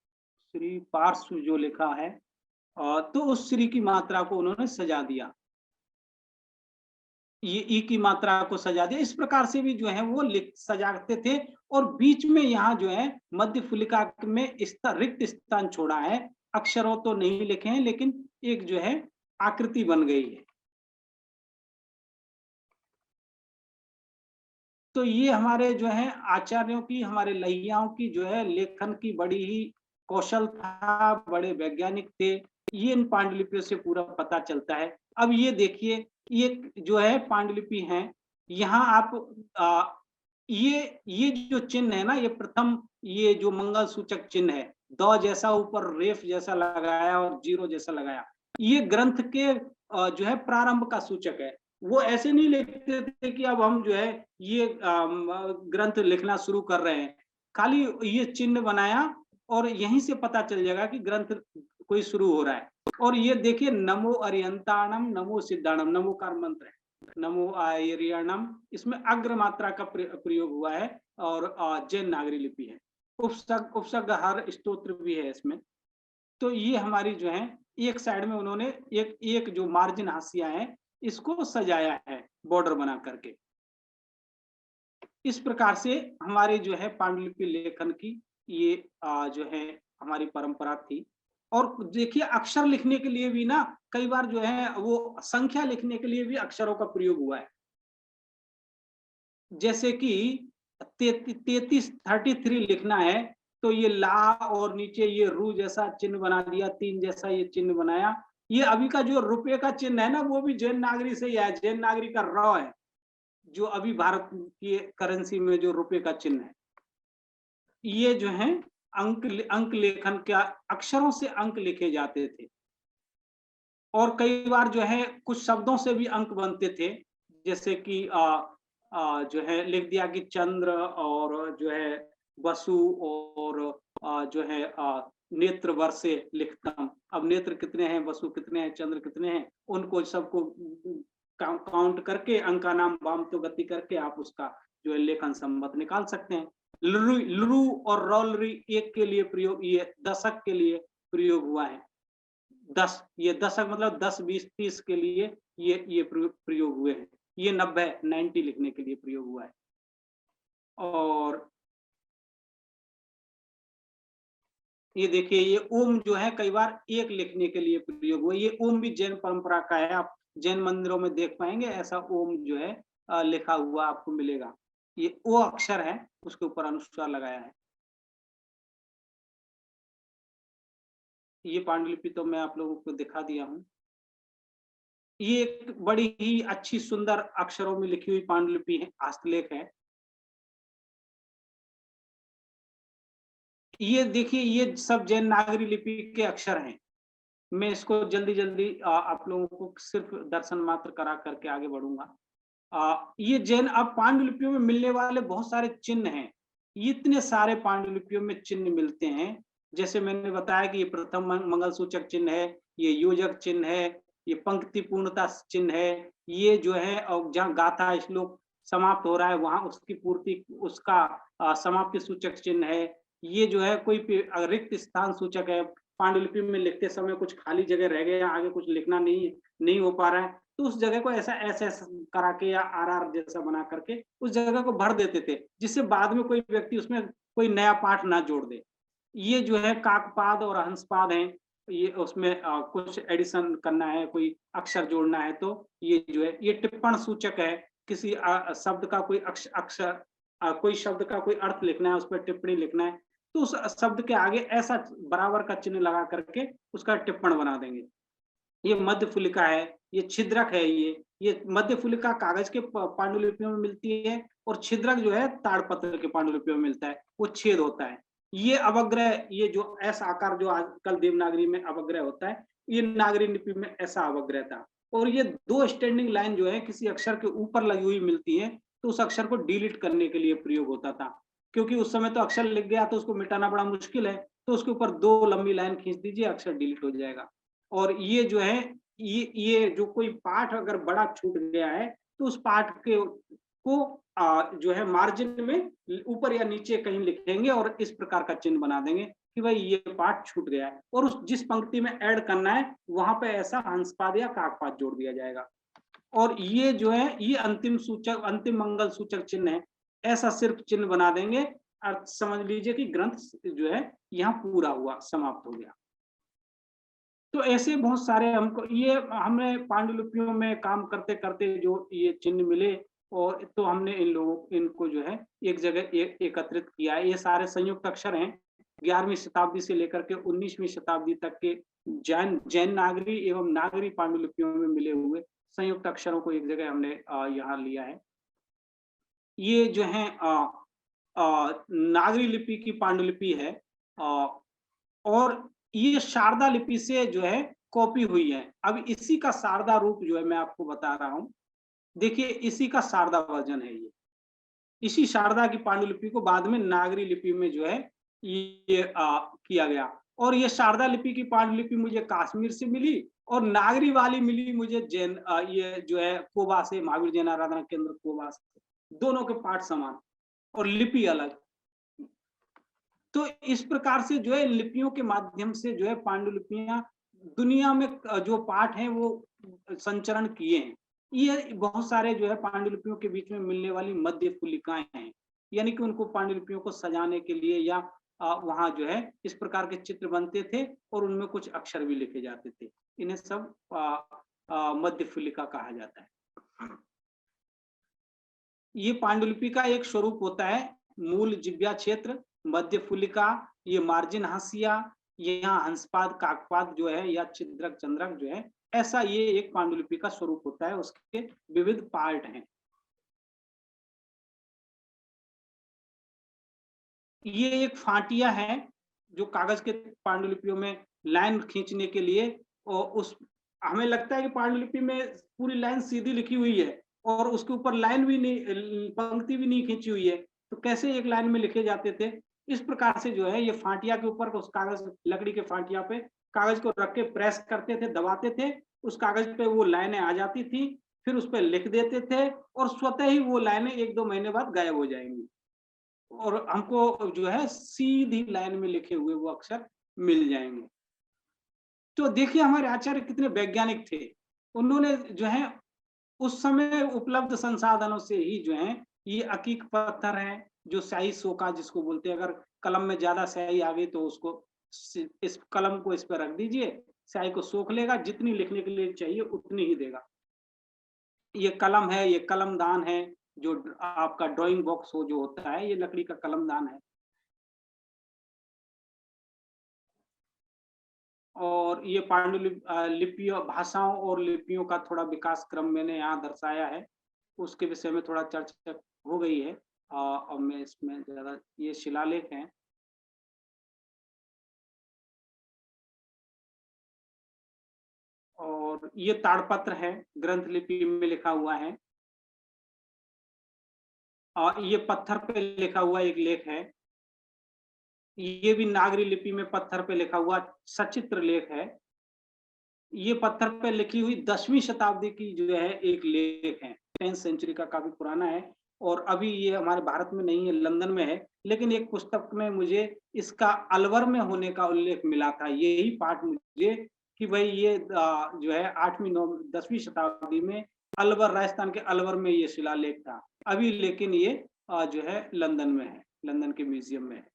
श्री पार्श्व जो लिखा है, तो उस श्री की मात्रा को उन्होंने सजा दिया, ये ई की मात्रा को सजा दिया। इस प्रकार से भी जो है वो सजाते थे। और बीच में यहाँ जो है मध्य फुलिका में रिक्त स्थान छोड़ा है। अक्षरों तो नहीं लिखे हैं, लेकिन एक जो है आकृति बन गई है। तो ये हमारे जो है आचार्यों की, हमारे लहियाओं की जो है लेखन की बड़ी ही कौशल था, बड़े वैज्ञानिक थे। ये इन पांडुलिपियों से पूरा पता चलता है। अब ये देखिए, ये जो है पांडुलिपि है, यहाँ आप ये जो चिन्ह है ना, ये प्रथम, ये जो मंगल सूचक चिन्ह है, द जैसा ऊपर रेफ जैसा लगाया और जीरो जैसा लगाया, ये ग्रंथ के जो है प्रारंभ का सूचक है। वो ऐसे नहीं लिखते थे कि अब हम जो है ये ग्रंथ लिखना शुरू कर रहे हैं। खाली ये चिन्ह बनाया और यहीं से पता चल जाएगा कि ग्रंथ कोई शुरू हो रहा है। और ये देखिए नमो अरियंताणम नमो सिद्धाणम, नमोकार मंत्र है, नमो आर्यणम, इसमें अग्र मात्रा का प्रयोग हुआ है और जैन नागरी लिपि है। उपसर्ग हर स्तोत्र भी है इसमें। तो ये हमारी जो है एक साइड में उन्होंने एक एक जो मार्जिन हाशिया है इसको सजाया है बॉर्डर बना करके। इस प्रकार से हमारे जो है पांडुलिपि लेखन की ये जो है हमारी परंपरा थी। और देखिए अक्षर लिखने के लिए भी ना कई बार जो है वो संख्या लिखने के लिए भी अक्षरों का प्रयोग हुआ है। जैसे कि 33 लिखना है तो ये ला और नीचे ये रू जैसा चिन्ह बना दिया, 3 जैसा ये चिन्ह बनाया। ये अभी का जो रुपये का चिन्ह है ना वो भी जैन नागरी से ही है, जैन नागरी का र है, जो अभी भारत की करेंसी में जो रुपये का चिन्ह है। ये जो है अंक लेखन का, अक्षरों से अंक लिखे जाते थे। और कई बार जो है कुछ शब्दों से भी अंक बनते थे, जैसे कि जो है लिख दिया कि चंद्र और जो है वसु और जो है नेत्र वर्षे लिखतम। अब नेत्र कितने हैं, वसु कितने हैं, चंद्र कितने हैं, उनको सबको काउंट करके अंका नाम वाम तो गति करके आप उसका जो है लेखन संबंध निकाल सकते हैं। लुरु और रॉलरी एक के लिए प्रयोग, ये दशक के लिए प्रयोग हुआ है। 10 ये दशक मतलब 10 20 30 के लिए ये प्रयोग हुए हैं। ये 90 लिखने के लिए प्रयोग हुआ है। और ये देखिए ये ओम जो है कई बार एक लिखने के लिए प्रयोग हुआ। ये ओम भी जैन परंपरा का है, आप जैन मंदिरों में देख पाएंगे ऐसा ओम जो है लिखा हुआ आपको मिलेगा। ये ओ अक्षर है, उसके ऊपर अनुस्वार लगाया है। ये पांडुलिपि तो मैं आप लोगों को दिखा दिया हूं। ये एक बड़ी ही अच्छी सुंदर अक्षरों में लिखी हुई पांडुलिपि है, हस्तलेख है। ये देखिए ये सब जैन नागरी लिपि के अक्षर हैं। मैं इसको जल्दी जल्दी आप लोगों को सिर्फ दर्शन मात्र करा करके आगे बढ़ूंगा। ये जैन अब पांडुलिपियों में मिलने वाले बहुत सारे चिन्ह हैं। इतने सारे पांडुलिपियों में चिन्ह मिलते हैं। जैसे मैंने बताया कि ये प्रथम मंगल सूचक चिन्ह है, ये योजक चिन्ह है, ये पंक्ति पूर्णता चिन्ह है, ये जो है और जहाँ गाथा श्लोक समाप्त हो रहा है वहां उसकी पूर्ति, उसका समाप्ति सूचक चिन्ह है। ये जो है कोई रिक्त स्थान सूचक है, पांडुलिपि में लिखते समय कुछ खाली जगह रह गया, आगे कुछ लिखना नहीं हो पा रहा है, तो उस जगह को ऐसा ऐसे करा के या आर जैसा बना करके उस जगह को भर देते थे, जिससे बाद में कोई व्यक्ति उसमें कोई नया पाठ ना जोड़ दे। ये जो है काकपाद और हंसपाद हैं, ये उसमें कुछ एडिशन करना है, कोई अक्षर जोड़ना है तो ये जो है ये टिप्पण सूचक है। किसी शब्द का कोई अक्षर कोई शब्द का कोई अर्थ लिखना है, उस पर टिप्पणी लिखना है, तो उस शब्द के आगे ऐसा बराबर का चिन्ह लगा करके उसका टिप्पण बना देंगे। ये मध्य फुलिका है, ये छिद्रक है। ये मध्य फुलिका कागज के पांडुलिपियों में मिलती है और छिद्रक जो है ताड़पत्र के पांडुलिपियों में मिलता है, वो छेद होता है। ये अवग्रह, ये जो ऐसा आकार जो आजकल देवनागरी में अवग्रह होता है, ये नागरी लिपि में ऐसा अवग्रह था। और ये 2 स्टैंडिंग लाइन जो है किसी अक्षर के ऊपर लगी हुई मिलती है, तो उस अक्षर को डिलीट करने के लिए प्रयोग होता था, क्योंकि उस समय तो अक्षर लिख गया तो उसको मिटाना बड़ा मुश्किल है, तो उसके ऊपर 2 लंबी लाइन खींच दीजिए, अक्षर डिलीट हो जाएगा। और ये जो है ये जो कोई पाठ अगर बड़ा छूट गया है तो उस पाठ के को जो है मार्जिन में ऊपर या नीचे कहीं लिखेंगे और इस प्रकार का चिन्ह बना देंगे कि भाई ये पाठ छूट गया है, और उस जिस पंक्ति में ऐड करना है वहां पे ऐसा हंसपाद या काकपाद जोड़ दिया जाएगा। और ये जो है ये अंतिम सूचक, अंतिम मंगल सूचक चिन्ह है, ऐसा सिर्फ चिन्ह बना देंगे, अर्थ समझ लीजिए कि ग्रंथ जो है यहाँ पूरा हुआ, समाप्त हो गया। तो ऐसे बहुत सारे हमको ये हमें पांडुलिपियों में काम करते करते जो ये चिन्ह मिले, और तो हमने इनको जो है एक जगह एकत्रित किया है। ये सारे संयुक्त अक्षर हैं, 11वीं शताब्दी से लेकर के 19वीं शताब्दी तक के जैन नागरी एवं नागरी पांडुलिपियों में मिले हुए संयुक्त अक्षरों को एक जगह हमने यहाँ लिया है। ये जो है नागरी लिपि की पांडुलिपि है, और ये शारदा लिपि से जो है कॉपी हुई है। अब इसी का शारदा रूप जो है मैं आपको बता रहा हूं। देखिए इसी का शारदा वर्जन है ये। इसी शारदा की पांडुलिपि को बाद में नागरी लिपि में जो है ये किया गया। और ये शारदा लिपि की पांडुलिपि मुझे कश्मीर से मिली, और नागरी वाली मिली मुझे जैन ये जो है कोबा से, महावीर जैन आराधना केंद्र कोबा से। दोनों के पाठ समान और लिपि अलग। तो इस प्रकार से जो है लिपियों के माध्यम से जो है पांडुलिपियां दुनिया में जो पाठ हैं वो संचरण किए हैं। ये बहुत सारे जो है पांडुलिपियों के बीच में मिलने वाली मध्य फुलिकाएं हैं, यानी कि उनको पांडुलिपियों को सजाने के लिए या वहां जो है इस प्रकार के चित्र बनते थे और उनमें कुछ अक्षर भी लिखे जाते थे। इन्हें सब मध्य फुलिका कहा जाता है। ये पांडुलिपि का एक स्वरूप होता है, मूल जिह्वा क्षेत्र, मध्य फुलिका, ये मार्जिन हाशिया, यहाँ हंसपाद काकपाद जो है या छिद्रक चंद्रक जो है, ऐसा ये एक पांडुलिपि का स्वरूप होता है। उसके विविध पार्ट हैं। ये एक फाटिया है जो कागज के पांडुलिपियों में लाइन खींचने के लिए, और उस हमें लगता है कि पांडुलिपि में पूरी लाइन सीधी लिखी हुई है और उसके ऊपर लाइन भी नहीं, पंक्ति भी नहीं खींची हुई है, तो कैसे एक लाइन में लिखे जाते थे? इस प्रकार से जो है ये फाटिया के ऊपर उस कागज, लकड़ी के फाटिया पे कागज को रख के प्रेस करते थे, दबाते थे, उस कागज पे वो लाइनें आ जाती थी, फिर उस पर लिख देते थे और स्वतः ही वो लाइनें 1-2 महीने बाद गायब हो जाएंगी और हमको जो है सीधी लाइन में लिखे हुए वो अक्षर मिल जाएंगे। तो देखिए हमारे आचार्य कितने वैज्ञानिक थे। उन्होंने जो है उस समय उपलब्ध संसाधनों से ही जो है ये अकीक पत्थर है जो स्याही सोका जिसको बोलते हैं, अगर कलम में ज्यादा स्याही आ गई तो उसको इस कलम को इस पर रख दीजिए, स्याही को सोख लेगा, जितनी लिखने के लिए चाहिए उतनी ही देगा। ये कलम है, ये कलमदान है, जो आपका ड्राइंग बॉक्स हो जो होता है, ये लकड़ी का कलमदान है। और ये लिपियों, भाषाओं और लिपियों का थोड़ा विकास क्रम मैंने यहाँ दर्शाया है, उसके विषय में थोड़ा चर्चा हो गई है। और मैं इसमें ज्यादा, ये शिलालेख हैं। और ये ताड़पत्र है, ग्रंथ लिपि में लिखा हुआ है। ये पत्थर पे लिखा हुआ एक लेख है। ये भी नागरी लिपि में पत्थर पे लिखा हुआ सचित्र लेख है। ये पत्थर पे लिखी हुई 10वीं शताब्दी की जो है एक लेख है, 10th सेंचुरी का, काफी पुराना है। और अभी ये हमारे भारत में नहीं है, लंदन में है, लेकिन एक पुस्तक में मुझे इसका अलवर में होने का उल्लेख मिला था। यही पाठ मुझे कि भाई ये जो है 10वीं शताब्दी में अलवर, राजस्थान के अलवर में ये शिलालेख था। अभी लेकिन ये जो है लंदन में है, लंदन के म्यूजियम में है।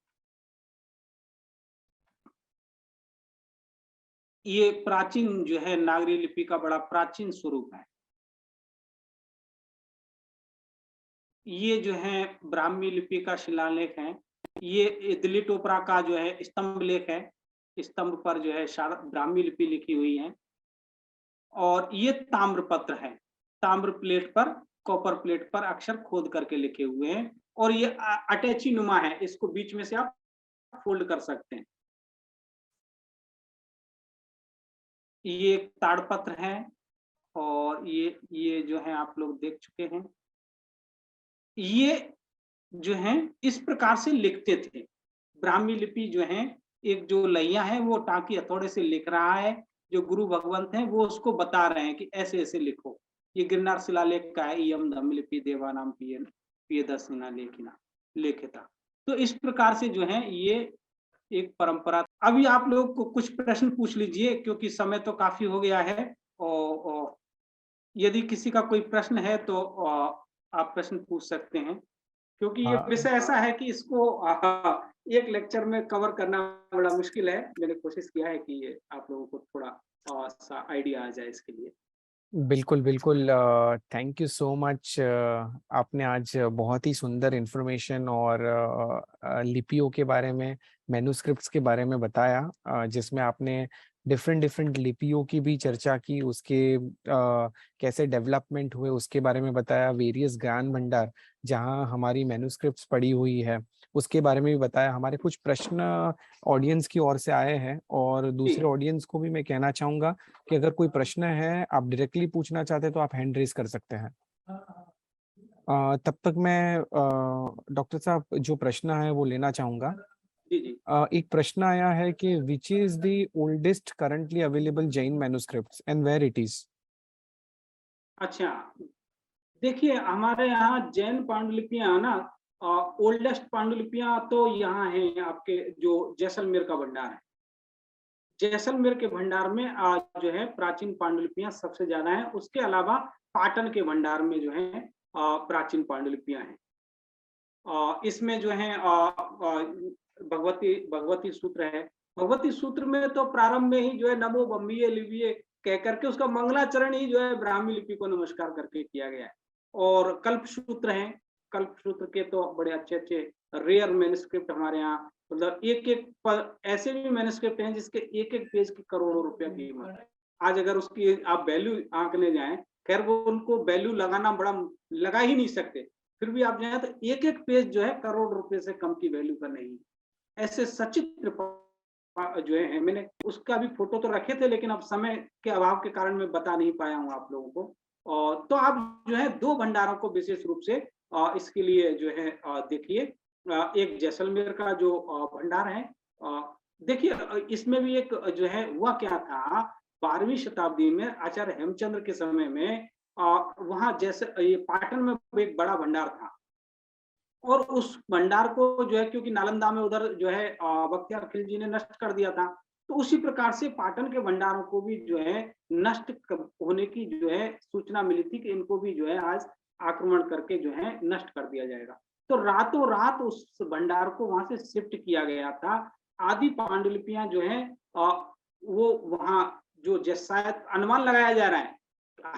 ये प्राचीन जो है नागरी लिपि का बड़ा प्राचीन स्वरूप है। ये जो है ब्राह्मी लिपि का शिलालेख है। ये दिल्ली टोपरा का जो है स्तंभ लेख है, स्तंभ पर जो है ब्राह्मी लिपि लिखी हुई है। और ये ताम्रपत्र है, ताम्र प्लेट पर, कॉपर प्लेट पर अक्षर खोद करके लिखे हुए हैं। और ये अटैची नुमा है, इसको बीच में से आप फोल्ड कर सकते हैं। ये एक ताड़पत्र है। और ये जो है आप लोग देख चुके हैं। ये जो है इस प्रकार से लिखते थे। ब्राह्मी लिपि जो है, एक जो लैया है वो टाँकी हथौड़े से लिख रहा है, जो गुरु भगवंत हैं वो उसको बता रहे हैं कि ऐसे ऐसे लिखो। ये गिरनार शिलालेख का है, इयम धम्म लिपि देवानाम पियदर्शिना लेखिना लेखिता। तो इस प्रकार से जो है ये एक परंपरा। अभी आप लोग को कुछ प्रश्न पूछ लीजिए क्योंकि समय तो काफी हो गया है। और यदि किसी का कोई प्रश्न है तो आप प्रश्न पूछ सकते हैं, क्योंकि ये विषय ऐसा है कि इसको एक लेक्चर में कवर करना बड़ा मुश्किल है। मैंने कोशिश किया है कि ये आप लोगों को थोड़ा सा आइडिया आ जाए इसके लिए। बिल्कुल बिल्कुल, थैंक यू सो मच। आपने आज बहुत ही सुंदर इन्फॉर्मेशन और लिपियों के बारे में, मैन्युस्क्रिप्ट्स के बारे में बताया, जिसमें आपने डिफरेंट डिफरेंट लिपियों की भी चर्चा की, उसके कैसे डेवलपमेंट हुए उसके बारे में बताया, वेरियस ज्ञान भंडार जहां हमारी मैन्युस्क्रिप्ट्स पड़ी हुई है उसके बारे में भी बताया। हमारे कुछ प्रश्न ऑडियंस की ओर से आए हैं और दूसरे ऑडियंस को भी मैं कहना चाहूंगा कि अगर कोई प्रश्न है आप डायरेक्टली पूछना चाहते हैं तो आप हैंड रेज कर सकते हैं। तब तक मैं डॉक्टर साहब जो प्रश्न है वो लेना चाहूंगा। जी जी। एक प्रश्न आया है कि which is the oldest currently available Jain manuscripts and where it is. अच्छा, देखिए हमारे यहाँ जैन पांडुलिपियां ना, ओल्डेस्ट पांडुलिपियां तो यहाँ है आपके जो जैसलमेर का भंडार है। जैसलमेर के भंडार में जो है प्राचीन पांडुलिपियां सबसे ज्यादा है। उसके अलावा पाटन के भंडार में जो है प्राचीन पांडुलिपियां हैं। इसमें जो है भगवती भगवती सूत्र है। भगवती सूत्र में तो प्रारंभ में ही जो है नमो बम्बिये लिपिये कह करके उसका मंगलाचरण ही जो है ब्राह्मी लिपि को नमस्कार करके किया गया है। और कल्प सूत्र है, कल्प सूत्र के तो बड़े अच्छे अच्छे रेयर मैन्युस्क्रिप्ट हमारे यहाँ, मतलब एक एक ऐसे भी मैन्युस्क्रिप्ट हैं जिसके एक एक पेज की करोड़ों रुपया कीमत है। आज अगर उसकी आप वैल्यू आंकने जाएं, खैर वो उनको वैल्यू लगाना बड़ा लगा ही नहीं सकते, फिर भी आप जाए तो एक एक पेज जो है करोड़ रुपए से कम की वैल्यू का नहीं। ऐसे सचित्र जो है मैंने उसका भी फोटो तो रखे थे, लेकिन अब समय के अभाव के कारण मैं बता नहीं पाया हूँ आप लोगों को। और तो आप जो है दो भंडारों को विशेष रूप से इसके लिए जो है देखिए। एक जैसलमेर का जो भंडार है, देखिए इसमें भी एक जो है हुआ क्या था, 12वीं शताब्दी में आचार्य हेमचंद्र के समय में वहां जैसे ये पाटन में एक बड़ा भंडार था, और उस भंडार को जो है क्योंकि नालंदा में उधर जो है बख्तियार खिलजी ने नष्ट कर दिया था, तो उसी प्रकार से पाटन के भंडारों को भी जो है नष्ट होने की जो है सूचना मिली थी कि इनको भी जो है आज आक्रमण करके जो है नष्ट कर दिया जाएगा। तो रातों रात उस भंडार को वहां से शिफ्ट किया गया था। आदि पांडुलिपियां जो है वो वहां जो शायद अनुमान लगाया जा रहा है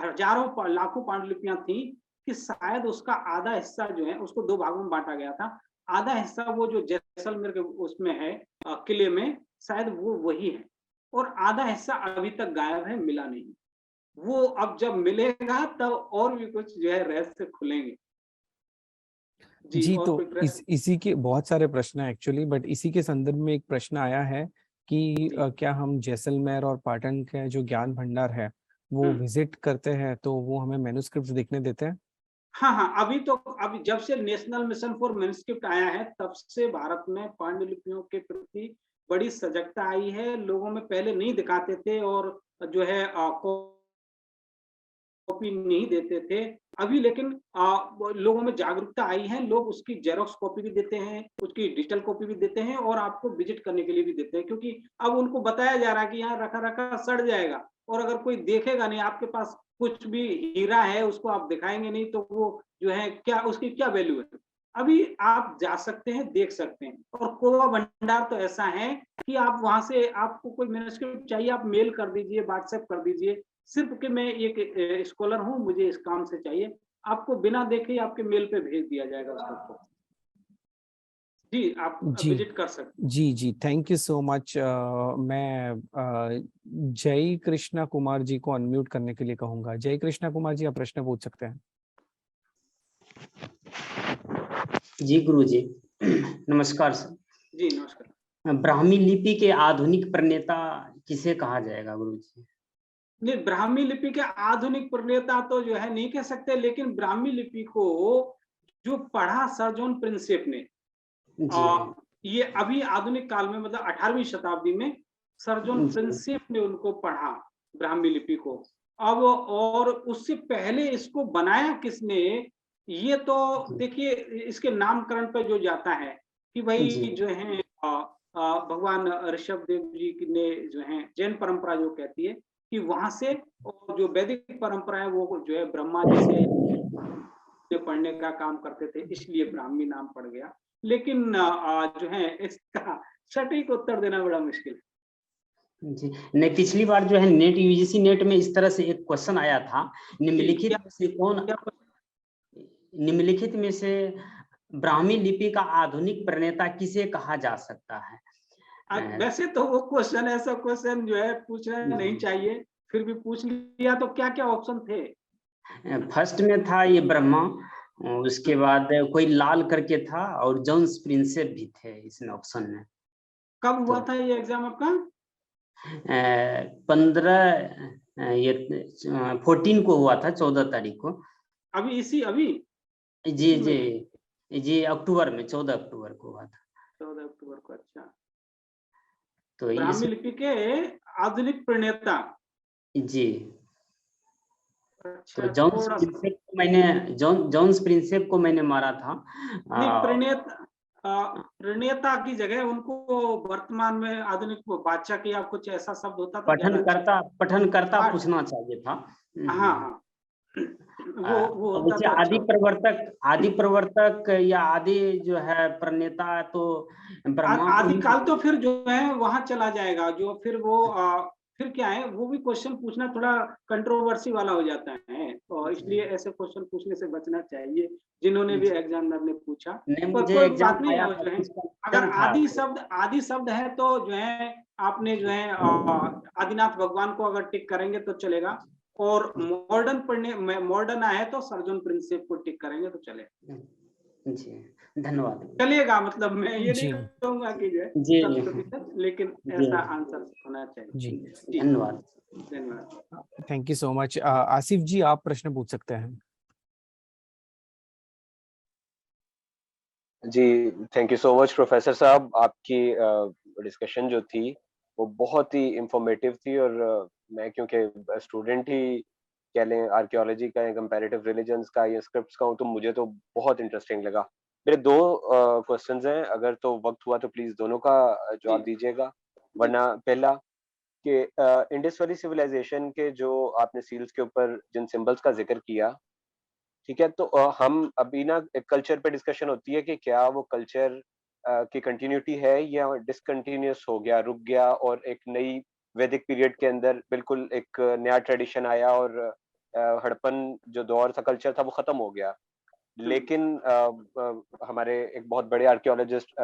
हजारों लाखों पांडुलिपियां थी, कि शायद उसका आधा हिस्सा जो है उसको दो भागों में बांटा गया था। आधा हिस्सा वो जो जैसलमेर के उसमें है किले में, शायद वो वही है, और आधा हिस्सा अभी तक गायब है, मिला नहीं। वो अब जब मिलेगा तब और भी कुछ जो है रहस्य खुलेंगे। जी, जी, और तो कोई प्रश्न? इसी के बहुत सारे प्रश्न हैं एक्चुअली, बट इसी के संदर्भ में एक प्रश्न आया है कि जी। क्या हम जैसलमेर और पाटन के जो ज्ञान भंडार है वो विजिट करते हैं तो वो हमें मैन्युस्क्रिप्ट्स देखने देते हैं? हाँ हाँ, अभी जब से नेशनल मिशन फॉर मैन्युस्क्रिप्ट आया है तब से भारत में पांडुलिपियों के प्रति बड़ी सजगता आई है। लोगों में पहले नहीं दिखाते थे और जो है कॉपी नहीं देते थे। अभी लेकिन लोगों में जागरूकता आई है, लोग उसकी जेरोक्स कॉपी भी देते हैं, उसकी डिजिटल कॉपी भी देते हैं और आपको विजिट करने के लिए भी देते हैं, क्योंकि अब उनको बताया जा रहा है कि यहाँ रखा रखा सड़ जाएगा, और अगर कोई देखेगा नहीं, आपके पास कुछ भी हीरा है उसको आप दिखाएंगे नहीं, तो वो जो है क्या, उसकी क्या वैल्यू है। अभी आप जा सकते हैं, देख सकते हैं। और कोवा भंडार तो ऐसा है कि आप वहां से, आपको कोई मैन्युस्क्रिप्ट चाहिए आप मेल कर दीजिए, व्हाट्सएप कर दीजिए, सिर्फ कि मैं एक स्कॉलर हूं, मुझे इस काम से चाहिए, आपको बिना देखे ही आपके मेल पे भेज दिया जाएगा उसको। जी, आप जी विजिट कर सकते हैं। जी जी, थैंक यू सो मच। मैं जय कृष्णा कुमार जी को अनम्यूट करने के लिए कहूंगा। जय कृष्णा कुमार जी, आप प्रश्न पूछ सकते हैं। जी गुरु जी, नमस्कार सर। जी नमस्कार। ब्राह्मी लिपि के आधुनिक प्रणेता किसे कहा जाएगा गुरु जी? नहीं, ब्राह्मी लिपि के आधुनिक प्रणेता तो जो है नहीं कह सकते, लेकिन ब्राह्मी लिपि को जो पढ़ा सर जॉन प्रिंसेप ने, ये अभी आधुनिक काल में, मतलब 18वीं शताब्दी में सर जॉन प्रिंसेप ने उनको पढ़ा ब्राह्मी लिपि को। अब और उससे पहले इसको बनाया किसने, ये तो देखिए इसके नामकरण पर जो जाता है कि भाई जो है भगवान ऋषभ देव जी ने जो है, जैन परंपरा जो कहती है कि वहां से, और जो वैदिक परंपरा है वो जो है ब्रह्मा जी से पढ़ने का काम करते थे, इसलिए ब्राह्मी नाम पड़ गया। लेकिन जो है इसका सटीक उत्तर देना बड़ा मुश्किल है। जी नहीं, पिछली बार जो है नेट यूजीसी नेट में इस तरह से एक क्वेश्चन आया था, निम्नलिखित में से कौन, निम्नलिखित में से ब्राह्मी लिपि का आधुनिक प्रणेता किसे कहा जा सकता है? वैसे तो वो क्वेश्चन, ऐसा क्वेश्चन जो है पूछना नहीं चाहिए, फिर भी पूछ लिया। तो क्या क्या ऑप्शन थे? फर्स्ट में था ये ब्रह्मा, उसके बाद कोई लाल करके था, और जोन्स प्रिंसेप भी थे इसमें ऑप्शन में। कब हुआ था ये एग्जाम आपका? 14 को हुआ था, 14 तारीख को। अभी जी जी जी, अक्टूबर में, 14 अक्टूबर को हुआ था। 14 अक्टूबर को। अच्छा, तो इस ब्राह्मी लिपि के आधुनिक प्रणेता। जी, अच्छा, तो जॉन्स थोड़ा सा प्रिंसेप को मैंने जॉन्स प्रिंसेप को मैंने मारा था। नहीं, आ, प्रणेता की जगह उनको वर्तमान में आधुनिक बादशाह की या कुछ ऐसा शब्द होता तो ज्यादा अच्छा। पठनकर्ता हाँ पूछना चाहिए था। हाँ हाँ, वो अब होता जैसे तो अच्छा होता। आदि प्रवर्तक या आदि जो है प्रणेता तो ब्रह्मा को ही आदिकाल तो फिर जो है वहां चला जाएगा, जो फिर वो फिर क्या है, वो भी क्वेश्चन पूछना थोड़ा कंट्रोवर्सी वाला हो जाता है, और इसलिए ऐसे क्वेश्चन पूछने से बचना चाहिए जिन्होंने भी एग्जामिनर ने पूछा। नहीं, पर मुझे कोई एग्जाम बात नहीं, आया था जो तो है इसका अगर क्वेश्चन था। आदि शब्द है तो जो है आपने जो है आदिनाथ भगवान को अगर टिक करेंगे तो चलेगा, और मॉडर्न है तो सर्जन प्रिंसिप को टिक करेंगे तो चलेगा। जी, धन्यवाद। चलेगा, मतलब मैं ये नहीं जी कहूंगा कि जो है जी 100%, लेकिन जी ऐसा आंसर होना चाहिए। जी, जी, धन्यवाद। धन्यवाद। Thank you so much. Asif ji, आप प्रश्न पूछ सकते हैं। जी, thank you so much professor साहब। आपकी डिस्कशन जो थी वो बहुत ही इंफॉर्मेटिव थी, और मैं क्योंकि स्टूडेंट ही कह लें आर्कियोलॉजी का या कंपैरेटिव रिलीजन्स का या स्क्रिप्ट्स का हूँ, तो मुझे तो बहुत इंटरेस्टिंग लगा। मेरे 2 क्वेश्चंस हैं, अगर तो वक्त हुआ तो प्लीज दोनों का जवाब दीजिएगा, वरना पहला कि इंडस वैली सिविलाइजेशन के जो आपने सील्स के ऊपर जिन सिंबल्स का जिक्र किया, ठीक है, तो हम अभी ना एक कल्चर पे डिस्कशन होती है कि क्या वो कल्चर की कंटिन्यूटी है या डिसकंटिन्यूस हो गया, रुक गया, और एक नई वैदिक पीरियड के अंदर बिल्कुल एक नया ट्रेडिशन आया, और हड़प्पन जो दौर था, कल्चर था, वो खत्म हो गया। लेकिन हमारे एक बहुत बड़े आर्कियोलॉजिस्ट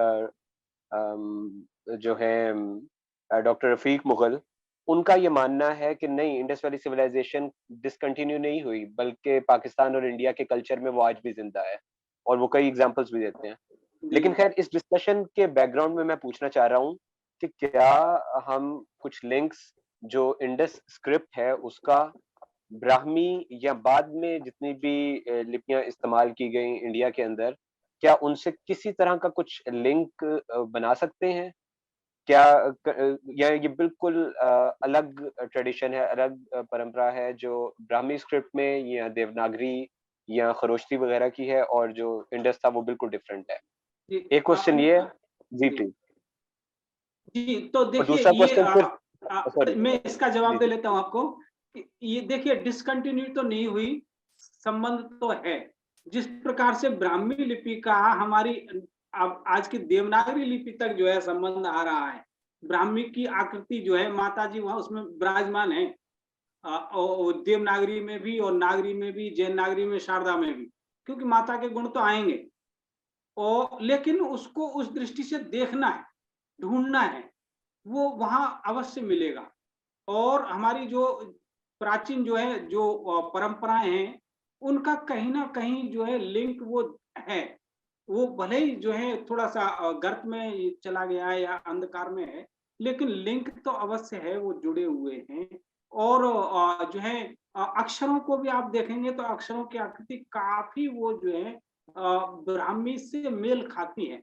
जो हैं डॉक्टर रफीक मुगल, उनका ये मानना है कि नहीं, इंडस वैली सिविलाइजेशन डिसकंटिन्यू नहीं हुई, बल्कि पाकिस्तान और इंडिया के कल्चर में वो आज भी जिंदा है, और वो कई एग्जांपल्स भी देते हैं। लेकिन खैर, इस डिस्कशन के बैकग्राउंड में मैं पूछना चाह रहा हूँ कि क्या हम कुछ लिंक्स जो इंडस स्क्रिप्ट है उसका ब्राह्मी या बाद में जितनी भी लिपियां इस्तेमाल की गई इंडिया के अंदर, क्या उनसे किसी तरह का कुछ लिंक बना सकते हैं? क्या या ये बिल्कुल अलग ट्रेडिशन है, अलग परंपरा है जो ब्राह्मी स्क्रिप्ट में या देवनागरी या खरोष्टी वगैरह की है, और जो इंडस था वो बिल्कुल डिफरेंट है? जी, एक क्वेश्चन ये है जी, प्लीज। जी, तो और देखिए दूसरा ये क्वेश्चन फिर, सॉरी, मैं इसका जवाब जी दे जी, लेता हूं आपको कि ये देखिए, डिसकंटिन्यू तो नहीं हुई, संबंध तो है। जिस प्रकार से ब्राह्मी लिपि का हमारी अब आज की देवनागरी लिपि तक जो है संबंध आ रहा है, ब्राह्मी की आकृति जो है माता जी वहां उसमें विराजमान है, और देवनागरी में भी और नागरी में भी, जैन नागरी में, शारदा में भी, क्योंकि माता के गुण तो आएंगे, और लेकिन उसको उस दृष्टि से देखना है, ढूंढना है, वो वहां अवश्य मिलेगा। और हमारी जो प्राचीन जो है जो परंपराएं हैं, उनका कहीं ना कहीं जो है लिंक वो है, वो भले ही जो है थोड़ा सा गर्त में चला गया है या अंधकार में है, लेकिन लिंक तो अवश्य है, वो जुड़े हुए हैं। और जो है अक्षरों को भी आप देखेंगे तो अक्षरों की आकृति काफी वो जो है ब्राह्मी से मेल खाती है।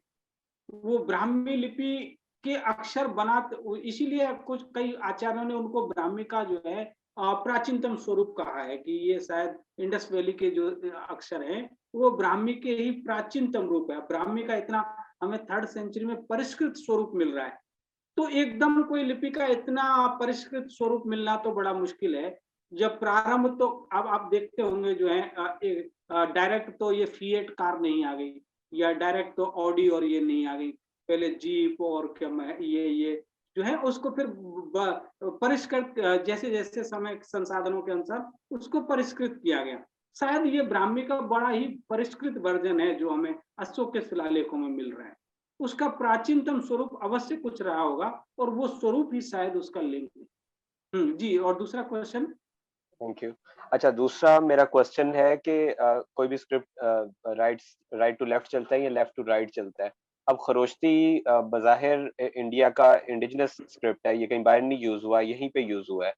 वो ब्राह्मी लिपि के अक्षर इसीलिए कुछ कई आचार्यों ने उनको ब्राह्मी का जो है प्राचीनतम स्वरूप कहा है, कि ये शायद इंडस वैली के जो अक्षर हैं वो ब्राह्मी के ही प्राचीनतम रूप है। ब्राह्मी का इतना हमें 3rd सेंचुरी में परिष्कृत स्वरूप मिल रहा है, तो एकदम कोई लिपि का इतना परिष्कृत स्वरूप मिलना तो बड़ा मुश्किल है। जब प्रारंभ, तो अब आप देखते होंगे जो है डायरेक्ट तो ये फिएट कार नहीं आ गई, या डायरेक्ट तो ऑडी और ये नहीं आ गई, पहले जीप और ये जो है उसको फिर परिष्कृत, जैसे जैसे समय संसाधनों के अनुसार उसको परिष्कृत किया गया। शायद ये ब्राह्मी का बड़ा ही परिष्कृत वर्जन है जो हमें अशोक के शिलालेखों में मिल रहा है। उसका प्राचीनतम स्वरूप अवश्य कुछ रहा होगा, और वो स्वरूप ही शायद उसका लिंक है। जी, और दूसरा क्वेश्चन। Thank you. अच्छा, दूसरा मेरा क्वेश्चन है कि कोई भी स्क्रिप्ट राइट टू लेफ्ट चलता है या लेफ्ट टू राइट चलता है? अब खरोष्टी बज़ाहिर इंडिया का इंडिजिनस स्क्रिप्ट है, ये कहीं बाहर नहीं यूज हुआ, यहीं पे यूज हुआ है।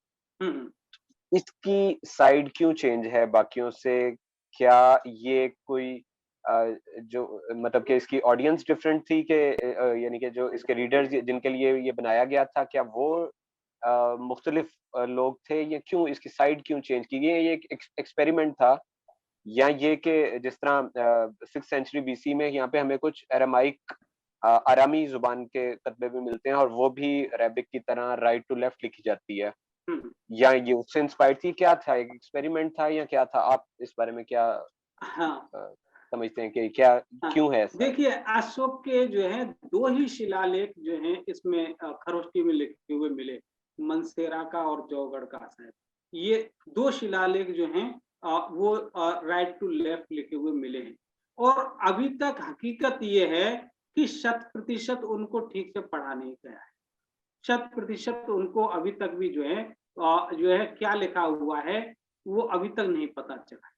इसकी साइड क्यों चेंज है बाकियों से? क्या ये कोई जो मतलब कि इसकी ऑडियंस डिफरेंट थी कि यानी कि जो इसके रीडर्स जिनके लिए ये बनाया गया था, क्या वो मुख्तलिफ लोग थे, या क्यों इसकी साइड क्यों चेंज की गई? ये एक एक्सपेरिमेंट था, या ये कि जिस तरह 6th सेंचुरी बीसी में यहाँ पे हमें कुछ अरामाइक अरामी जुबान के कतबे भी मिलते हैं और वो भी अरेबिक की तरह राइट टू लेफ्ट लिखी जाती है, या ये उससे इंस्पायर्ड थी? क्या था, एक एक्सपेरिमेंट था या क्या था? आप इस बारे में क्या हाँ, समझते हैं कि क्या हाँ। क्यों है ऐसा? देखिए, अशोक के जो है 2 ही शिलालेख जो हैं इसमें खरोष्टी में लिखे हुए मिले, मनसेरा का और जौगढ़ का शायद। ये 2 शिलालेख जो हैं वो राइट टू लेफ्ट लिखे हुए मिले हैं। और अभी तक हकीकत ये है कि 100% उनको ठीक से पढ़ा नहीं गया है। 100% उनको अभी तक भी जो है क्या लिखा हुआ है वो अभी तक नहीं पता चला।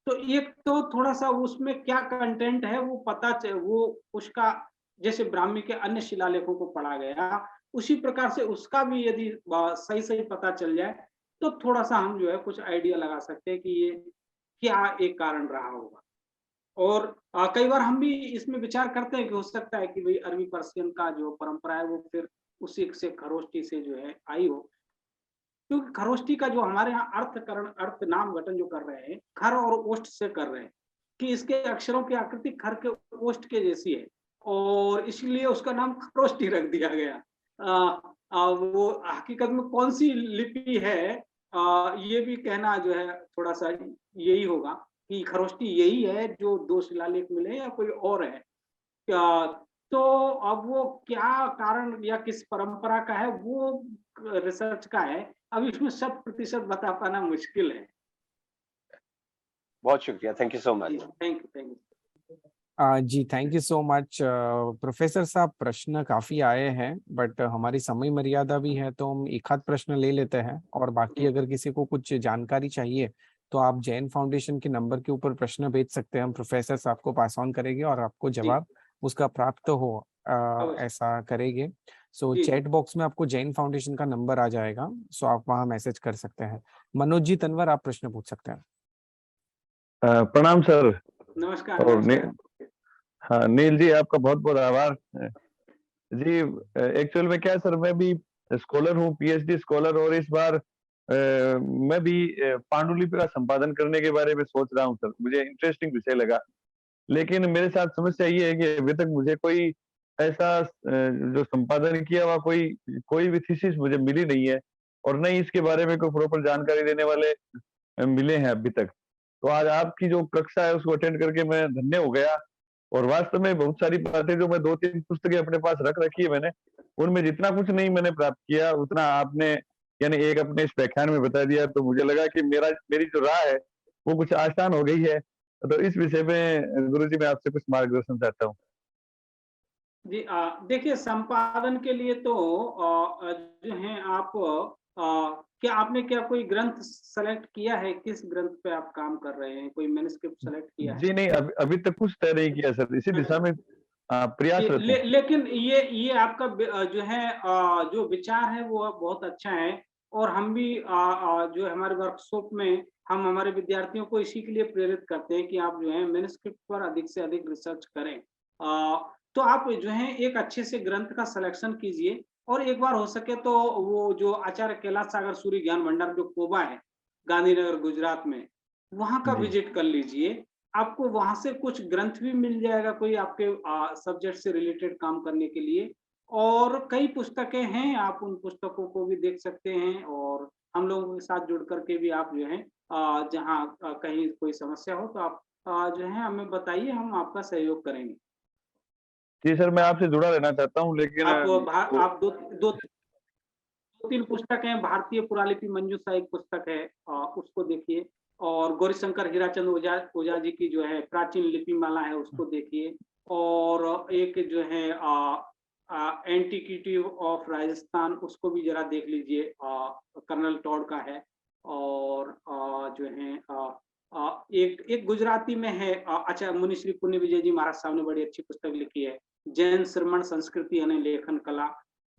तो एक तो थोड़ा-सा उसमें क्या कंटेंट है वो वो उसका, जैसे ब्राह्मी के अन्य शिलालेखों को पढ़ा गया, उसी प्रकार से उसका भी यदि सही-सही पता चल जाए, तो थोड़ा-सा हम जो है कुछ आइडिया लगा सकते हैं कि ये क्या एक कारण रहा होगा। और कई बार हम भी इसमें विचार करते हैं कि हो सकता है कि भई अरबी पर्शियन का जो परंपरा है वो फिर उसी से खरोष्टी से जो है आई हो। क्योंकि खरोष्टी का जो हमारे यहाँ अर्थ नाम गठन जो कर रहे हैं, खर और ओष्ठ से कर रहे हैं, कि इसके अक्षरों की आकृति खर के ओष्ठ के जैसी है और इसलिए उसका नाम खरोष्टी रख दिया गया। वो हकीकत में कौन सी लिपि है, ये भी कहना जो है थोड़ा सा यही होगा कि खरोष्टी यही है जो 2 शिलालेख मिले हैं या कोई और है। तो अब वो क्या कारण या किस परंपरा का है वो रिसर्च का है, अभी इसमें 100% बता पाना मुश्किल है। बहुत शुक्रिया, thank you so much. Thank you. जी thank you so much professor साहब। प्रश्न काफी आए हैं बट हमारी समय मर्यादा भी है, तो हम एक आध प्रश्न ले लेते हैं और बाकी अगर किसी को कुछ जानकारी चाहिए तो आप जैन फाउंडेशन के नंबर के ऊपर प्रश्न भेज सकते हैं। हम प्रोफेसर साहब को पास ऑन करेंगे और आपको जवाब उसका प्राप्त हो ऐसा करेंगे। सो चैट बॉक्स में आपको जैन फाउंडेशन का नंबर आ जाएगा, सो आप वहाँ मैसेज कर सकते हैं। मनोज जी तनवर, आप प्रश्न पूछ सकते हैं। प्रणाम सर। नमस्कार। और हाँ नील जी, आपका बहुत बहुत आभार जी। एक्चुअल में क्या है सर, मैं भी स्कॉलर हूँ, पीएचडी स्कॉलर, और इस बार मैं भी पांडुलिपि का संपादन करने के बारे में सोच रहा हूँ सर। मुझे इंटरेस्टिंग विषय लगा, लेकिन मेरे साथ समस्या ये है कि अभी तक मुझे कोई ऐसा जो संपादन किया हुआ कोई भी थीसिस मुझे मिली नहीं है, और न ही इसके बारे में कोई प्रॉपर जानकारी देने वाले मिले हैं अभी तक। तो आज आपकी जो कक्षा है उसको अटेंड करके मैं धन्य हो गया। और वास्तव में बहुत सारी बातें जो मैं 2-3 पुस्तकें अपने पास रख रखी है मैंने, उनमें जितना कुछ नहीं मैंने प्राप्त किया उतना आपने यानी एक अपने इस व्याख्यान में बता दिया। तो मुझे लगा कि मेरी जो राह है वो कुछ आसान हो गई है। तो इस विषय में गुरुजी मैं आपसे कुछ मार्गदर्शन चाहता हूँ। जी देखिए, संपादन के लिए तो जो है आप क्या आपने कोई ग्रंथ सेलेक्ट किया है? किस ग्रंथ पे आप काम कर रहे हैं? कोई मैन्युस्क्रिप्ट सेलेक्ट किया है? जी नहीं, अभी तक कुछ तय नहीं किया सर, इसी दिशा में प्रयासरत हूँ। लेकिन ये आपका जो है जो विचार है वो बहुत अच्छा है। और हम भी जो हमारे वर्कशॉप में हम हमारे विद्यार्थियों को इसी के लिए प्रेरित करते हैं कि आप जो है मैन्युस्क्रिप्ट पर अधिक से अधिक रिसर्च करें। तो आप जो है एक अच्छे से ग्रंथ का सिलेक्शन कीजिए और एक बार हो सके तो वो जो आचार्य कैलाश सागर सूर्य ज्ञान भंडार जो कोबा है गांधीनगर गुजरात में, वहां का विजिट कर लीजिए। आपको वहां से कुछ ग्रंथ भी मिल जाएगा कोई आपके सब्जेक्ट से रिलेटेड काम करने के लिए। और कई पुस्तकें हैं, आप उन पुस्तकों को भी देख सकते हैं और हम लोगों के साथ जुड़ करके भी आप जो है जहाँ कहीं कोई समस्या हो तो आप जो है हमें बताइए, हम आपका सहयोग करेंगे। जी सर, मैं आपसे जुड़ा रहना चाहता हूँ, लेकिन आप दो 3 पुस्तकें हैं। भारतीय पुरालिपि मंजूषा एक पुस्तक है, उसको देखिए। और गौरीशंकर हीराचंद ओझा जी की जो है प्राचीन लिपि माला है उसको देखिए। और एक जो है एंटिक्विटी ऑफ राजस्थान, उसको भी जरा देख लीजिए, कर्नल टॉड का है। और जो है एक गुजराती में है, अच्छा, मुनिश्री पुण्य विजय जी महाराज साहब ने बड़ी अच्छी पुस्तक लिखी है, जैन श्रमण संस्कृति यानी लेखन कला,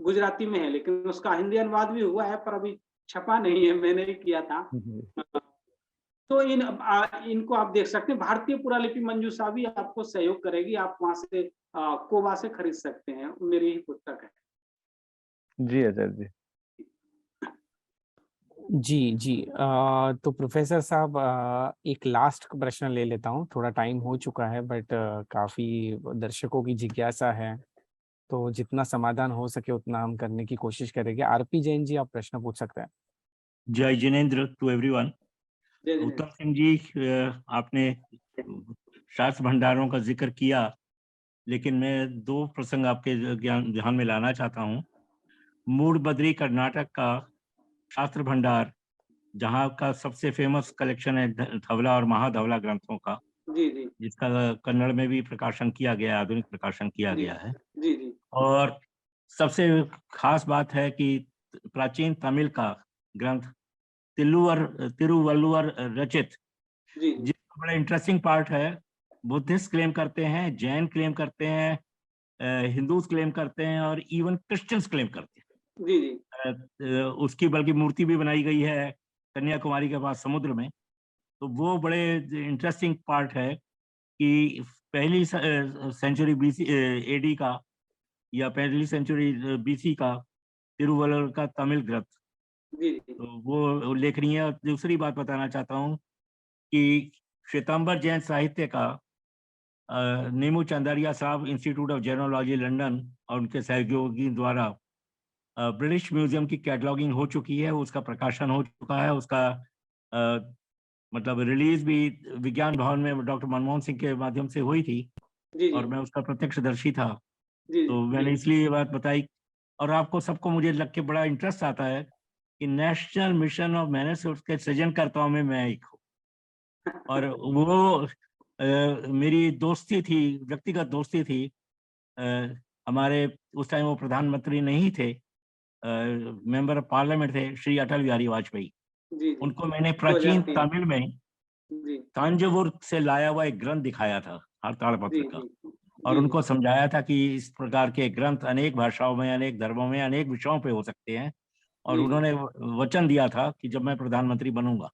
गुजराती में है, लेकिन उसका हिंदी अनुवाद भी हुआ है पर अभी छपा नहीं है, मैंने ही किया था। तो इनको आप देख सकते हैं। भारतीय पुरालिपि मंजूषा भी आपको सहयोग करेगी, आप वहां से कोबा से खरीद सकते हैं, मेरी ही पुस्तक है। जी आचार्य जी। जी जी। तो प्रोफेसर साहब, एक लास्ट प्रश्न ले लेता हूँ, थोड़ा टाइम हो चुका है बट काफी दर्शकों की जिज्ञासा है, तो जितना समाधान हो सके उतना हम करने की कोशिश करेंगे। आरपी जैन जी, आप प्रश्न पूछ सकते हैं। जय जिनेन्द्र टू एवरीवन। जय जिनेन्द्र। उत्तम सिंह जी, आपने शास्त्र भंडारों का जिक्र किया, लेकिन मैं दो प्रसंग आपके ध्यान में लाना चाहता हूँ। मूडबद्री कर्नाटक का शास्त्र भंडार, जहाँ का सबसे फेमस कलेक्शन है धवला और महाधवला ग्रंथों का, जी जी जिसका कन्नड़ में भी प्रकाशन किया गया, आधुनिक प्रकाशन किया जी गया है। जी जी और सबसे खास बात है कि प्राचीन तमिल का ग्रंथ तिरुवल्लुवर रचित, जी जी जिसका बड़ा इंटरेस्टिंग पार्ट है, बुद्धिस्ट क्लेम करते हैं, जैन क्लेम करते हैं, हिंदूज क्लेम करते हैं और इवन क्रिश्चियंस क्लेम करते हैं। जी जी उसकी बल्कि मूर्ति भी बनाई गई है कन्याकुमारी के पास समुद्र में। तो वो बड़े इंटरेस्टिंग पार्ट है कि पहली सेंचुरी बीसी एडी का या पहली सेंचुरी बीसी का तिरुवल्लुवर का तमिल ग्रंथ, जी जी तो वो उल्लेखनीय है। और दूसरी बात बताना चाहता हूँ कि श्वेतांबर जैन साहित्य का नीमू चंदारिया साहब इंस्टीट्यूट ऑफ जेनोलॉजी लंदन और उनके सहयोगी द्वारा ब्रिटिश म्यूजियम की कैटलॉगिंग हो चुकी है, उसका प्रकाशन हो चुका है, उसका मतलब रिलीज भी विज्ञान भवन में डॉक्टर मनमोहन सिंह के माध्यम से हुई थी जी और मैं उसका प्रत्यक्षदर्शी था। जी तो मैंने इसलिए ये बात बताई। और आपको सबको मुझे लग के बड़ा इंटरेस्ट आता है कि नेशनल मिशन ऑफ मैनर्स के सृजनकर्ताओं में मैं एक हूँ। और वो मेरी दोस्ती थी, व्यक्तिगत दोस्ती थी। हमारे उस टाइम वो प्रधानमंत्री नहीं थे, मेंबर ऑफ पार्लियामेंट थे, श्री अटल बिहारी वाजपेयी। जी जी उनको मैंने प्राचीन 2003 तमिल में जी तांजवुर से लाया हुआ एक ग्रंथ दिखाया था, हड़ताल जी पत्र का, जी और जी उनको समझाया था कि इस प्रकार के ग्रंथ अनेक भाषाओं में, अनेक धर्मों में, अनेक विषयों पे हो सकते हैं। और जी उन्होंने वचन दिया था कि जब मैं प्रधानमंत्री बनूंगा,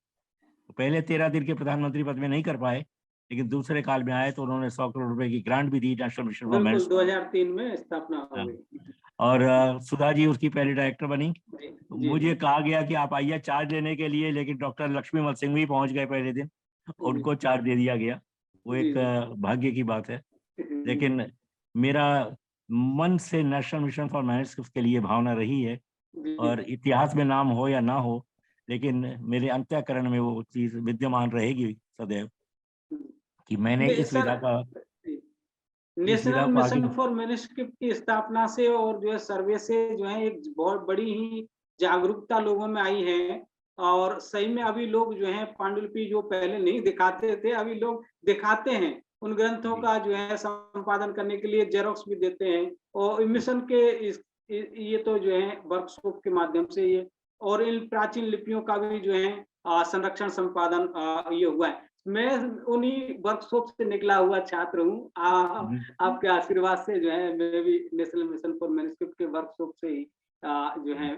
तो पहले 13 दिन के प्रधानमंत्री पद में नहीं कर पाए, लेकिन दूसरे काल में आए तो उन्होंने 100 करोड़ रुपए की ग्रांट भी दी नेशनल मिशन फॉर बिल्कुल मैनर्स। 2003 में स्थापना हो गई। और सुधा जी उसकी पहली डायरेक्टर बनी। जी तो जी मुझे कहा गया कि आप आइए चार्ज लेने के लिए, लेकिन डॉक्टर लक्ष्मीमल सिंह भी पहुंच गए पहले दिन, उनको चार्ज दे दिया गया। वो जी एक भाग्य की बात है। जी लेकिन मेरा मन से नेशनल मिशन फॉर मैनर्स के लिए भावना रही है, और इतिहास में नाम हो या ना हो, लेकिन मेरे अंतःकरण में वो चीज विद्यमान रहेगी सदैव कि मैंने इस विधा का नेशनल को आगे। मिशन फॉर मैन्युस्क्रिप्ट की स्थापना से और जो है सर्वे से जो है एक बहुत बड़ी ही जागरूकता लोगों में आई है। और सही में अभी लोग जो है पांडुलिपि जो पहले नहीं दिखाते थे, अभी लोग दिखाते हैं। उन ग्रंथों का जो है संपादन करने के लिए जेरोक्स भी देते हैं। और मिशन के ये तो जो है वर्कशॉप के माध्यम से ये, और इन प्राचीन लिपियों का भी जो है संरक्षण संपादन ये हुआ है। मैं उन्हीं वर्कशॉप से निकला हुआ छात्र हूँ। आपके आशीर्वाद से जो है मैं भी नेशनल मिशन फॉर मैन्युस्क्रिप्ट के वर्कशॉप से ही जो है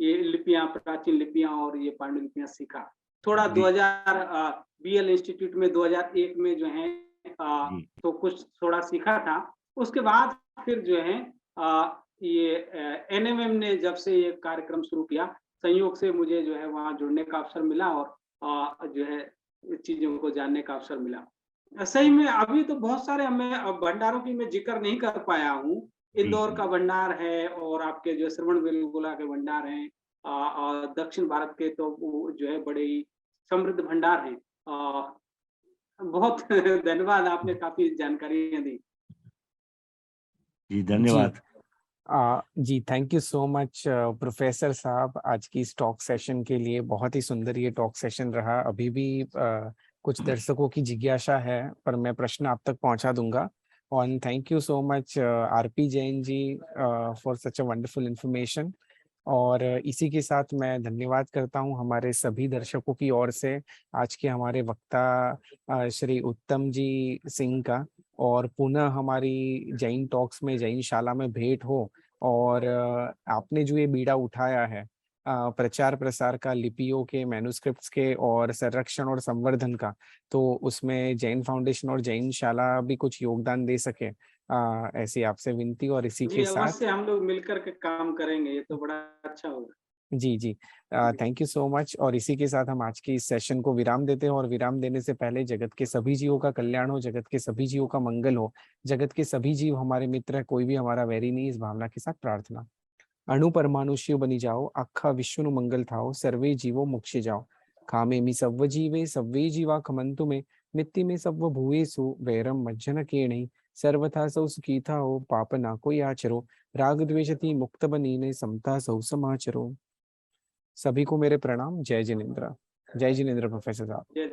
ये लिपियां, प्राचीन लिपियां और ये पांडुलिपियां सीखा। थोड़ा 2000 बीएल इंस्टीट्यूट में 2001 में जो है तो कुछ थोड़ा सीखा था। उसके बाद फिर जो है ये एनएमएम ने जब से ये कार्यक्रम शुरू किया, संयोग से मुझे जो है वहाँ जुड़ने का अवसर मिला और जो है चीजों को जानने का अवसर मिला। सही में अभी तो बहुत सारे मैं भंडारों की मैं जिक्र नहीं कर पाया हूँ। इंदौर का भंडार है और आपके जो श्रवण बेलगोला के भंडार हैं, और दक्षिण भारत के तो वो जो है बड़े ही समृद्ध भंडार हैं। बहुत धन्यवाद, आपने काफी जानकारियां दी। जी धन्यवाद। जी thank you so much professor साहब, आज की इस टॉक सेशन के लिए। बहुत ही सुंदर ये टॉक सेशन रहा। अभी भी कुछ दर्शकों की जिज्ञासा है, पर मैं प्रश्न आप तक पहुंचा दूंगा। और thank you so much RP Jain ji for such a wonderful information. और इसी के साथ मैं धन्यवाद करता हूं हमारे सभी दर्शकों की ओर से आज के हमारे वक्ता श्री उत्तम जी सिंह का। और पुनः हमारी जैन टॉक्स में, जैन शाला में भेंट हो। और आपने जो ये बीड़ा उठाया है प्रचार प्रसार का, लिपियों के, मैन्युस्क्रिप्ट्स के और संरक्षण और संवर्धन का, तो उसमें जैन फाउंडेशन और जैन शाला भी कुछ योगदान दे सके, ऐसी आपसे विनती। और इसी जी के साथ अवश्य हम लोग मिलकर के काम करेंगे, ये तो बड़ा अच्छा होगा। जी जी, थैंक यू सो मच। और इसी के साथ हम आज की इस सेशन को विराम देते हैं। और विराम देने से पहले जगत के सभी जीवों का कल्याण हो, जगत के सभी जीवों का मंगल हो, जगत के सभी जीव हमारे मित्र है, कोई भी हमारा वैरी नहीं, इस भावना के साथ प्रार्थना। अणु परमाणु शिव बनी जाओ, आखा विश्व नु मंगल थाओ, सर्वे जीवो मोक्षे जाओ। खामे मी सव्व जीवे सव्वे जीवा खमंतु में, मित्ति में सव्व भूएसु वैरम मज्जन केणि। सर्वथा सौ सुखी था हो, पाप ना कोई आचरो, राग द्वेषति मुक्त बनीने, समता सौ समाचरो। सभी को मेरे प्रणाम। जय जिनेन्द्र। जय जिनेन्द्र प्रोफेसर साहब। जय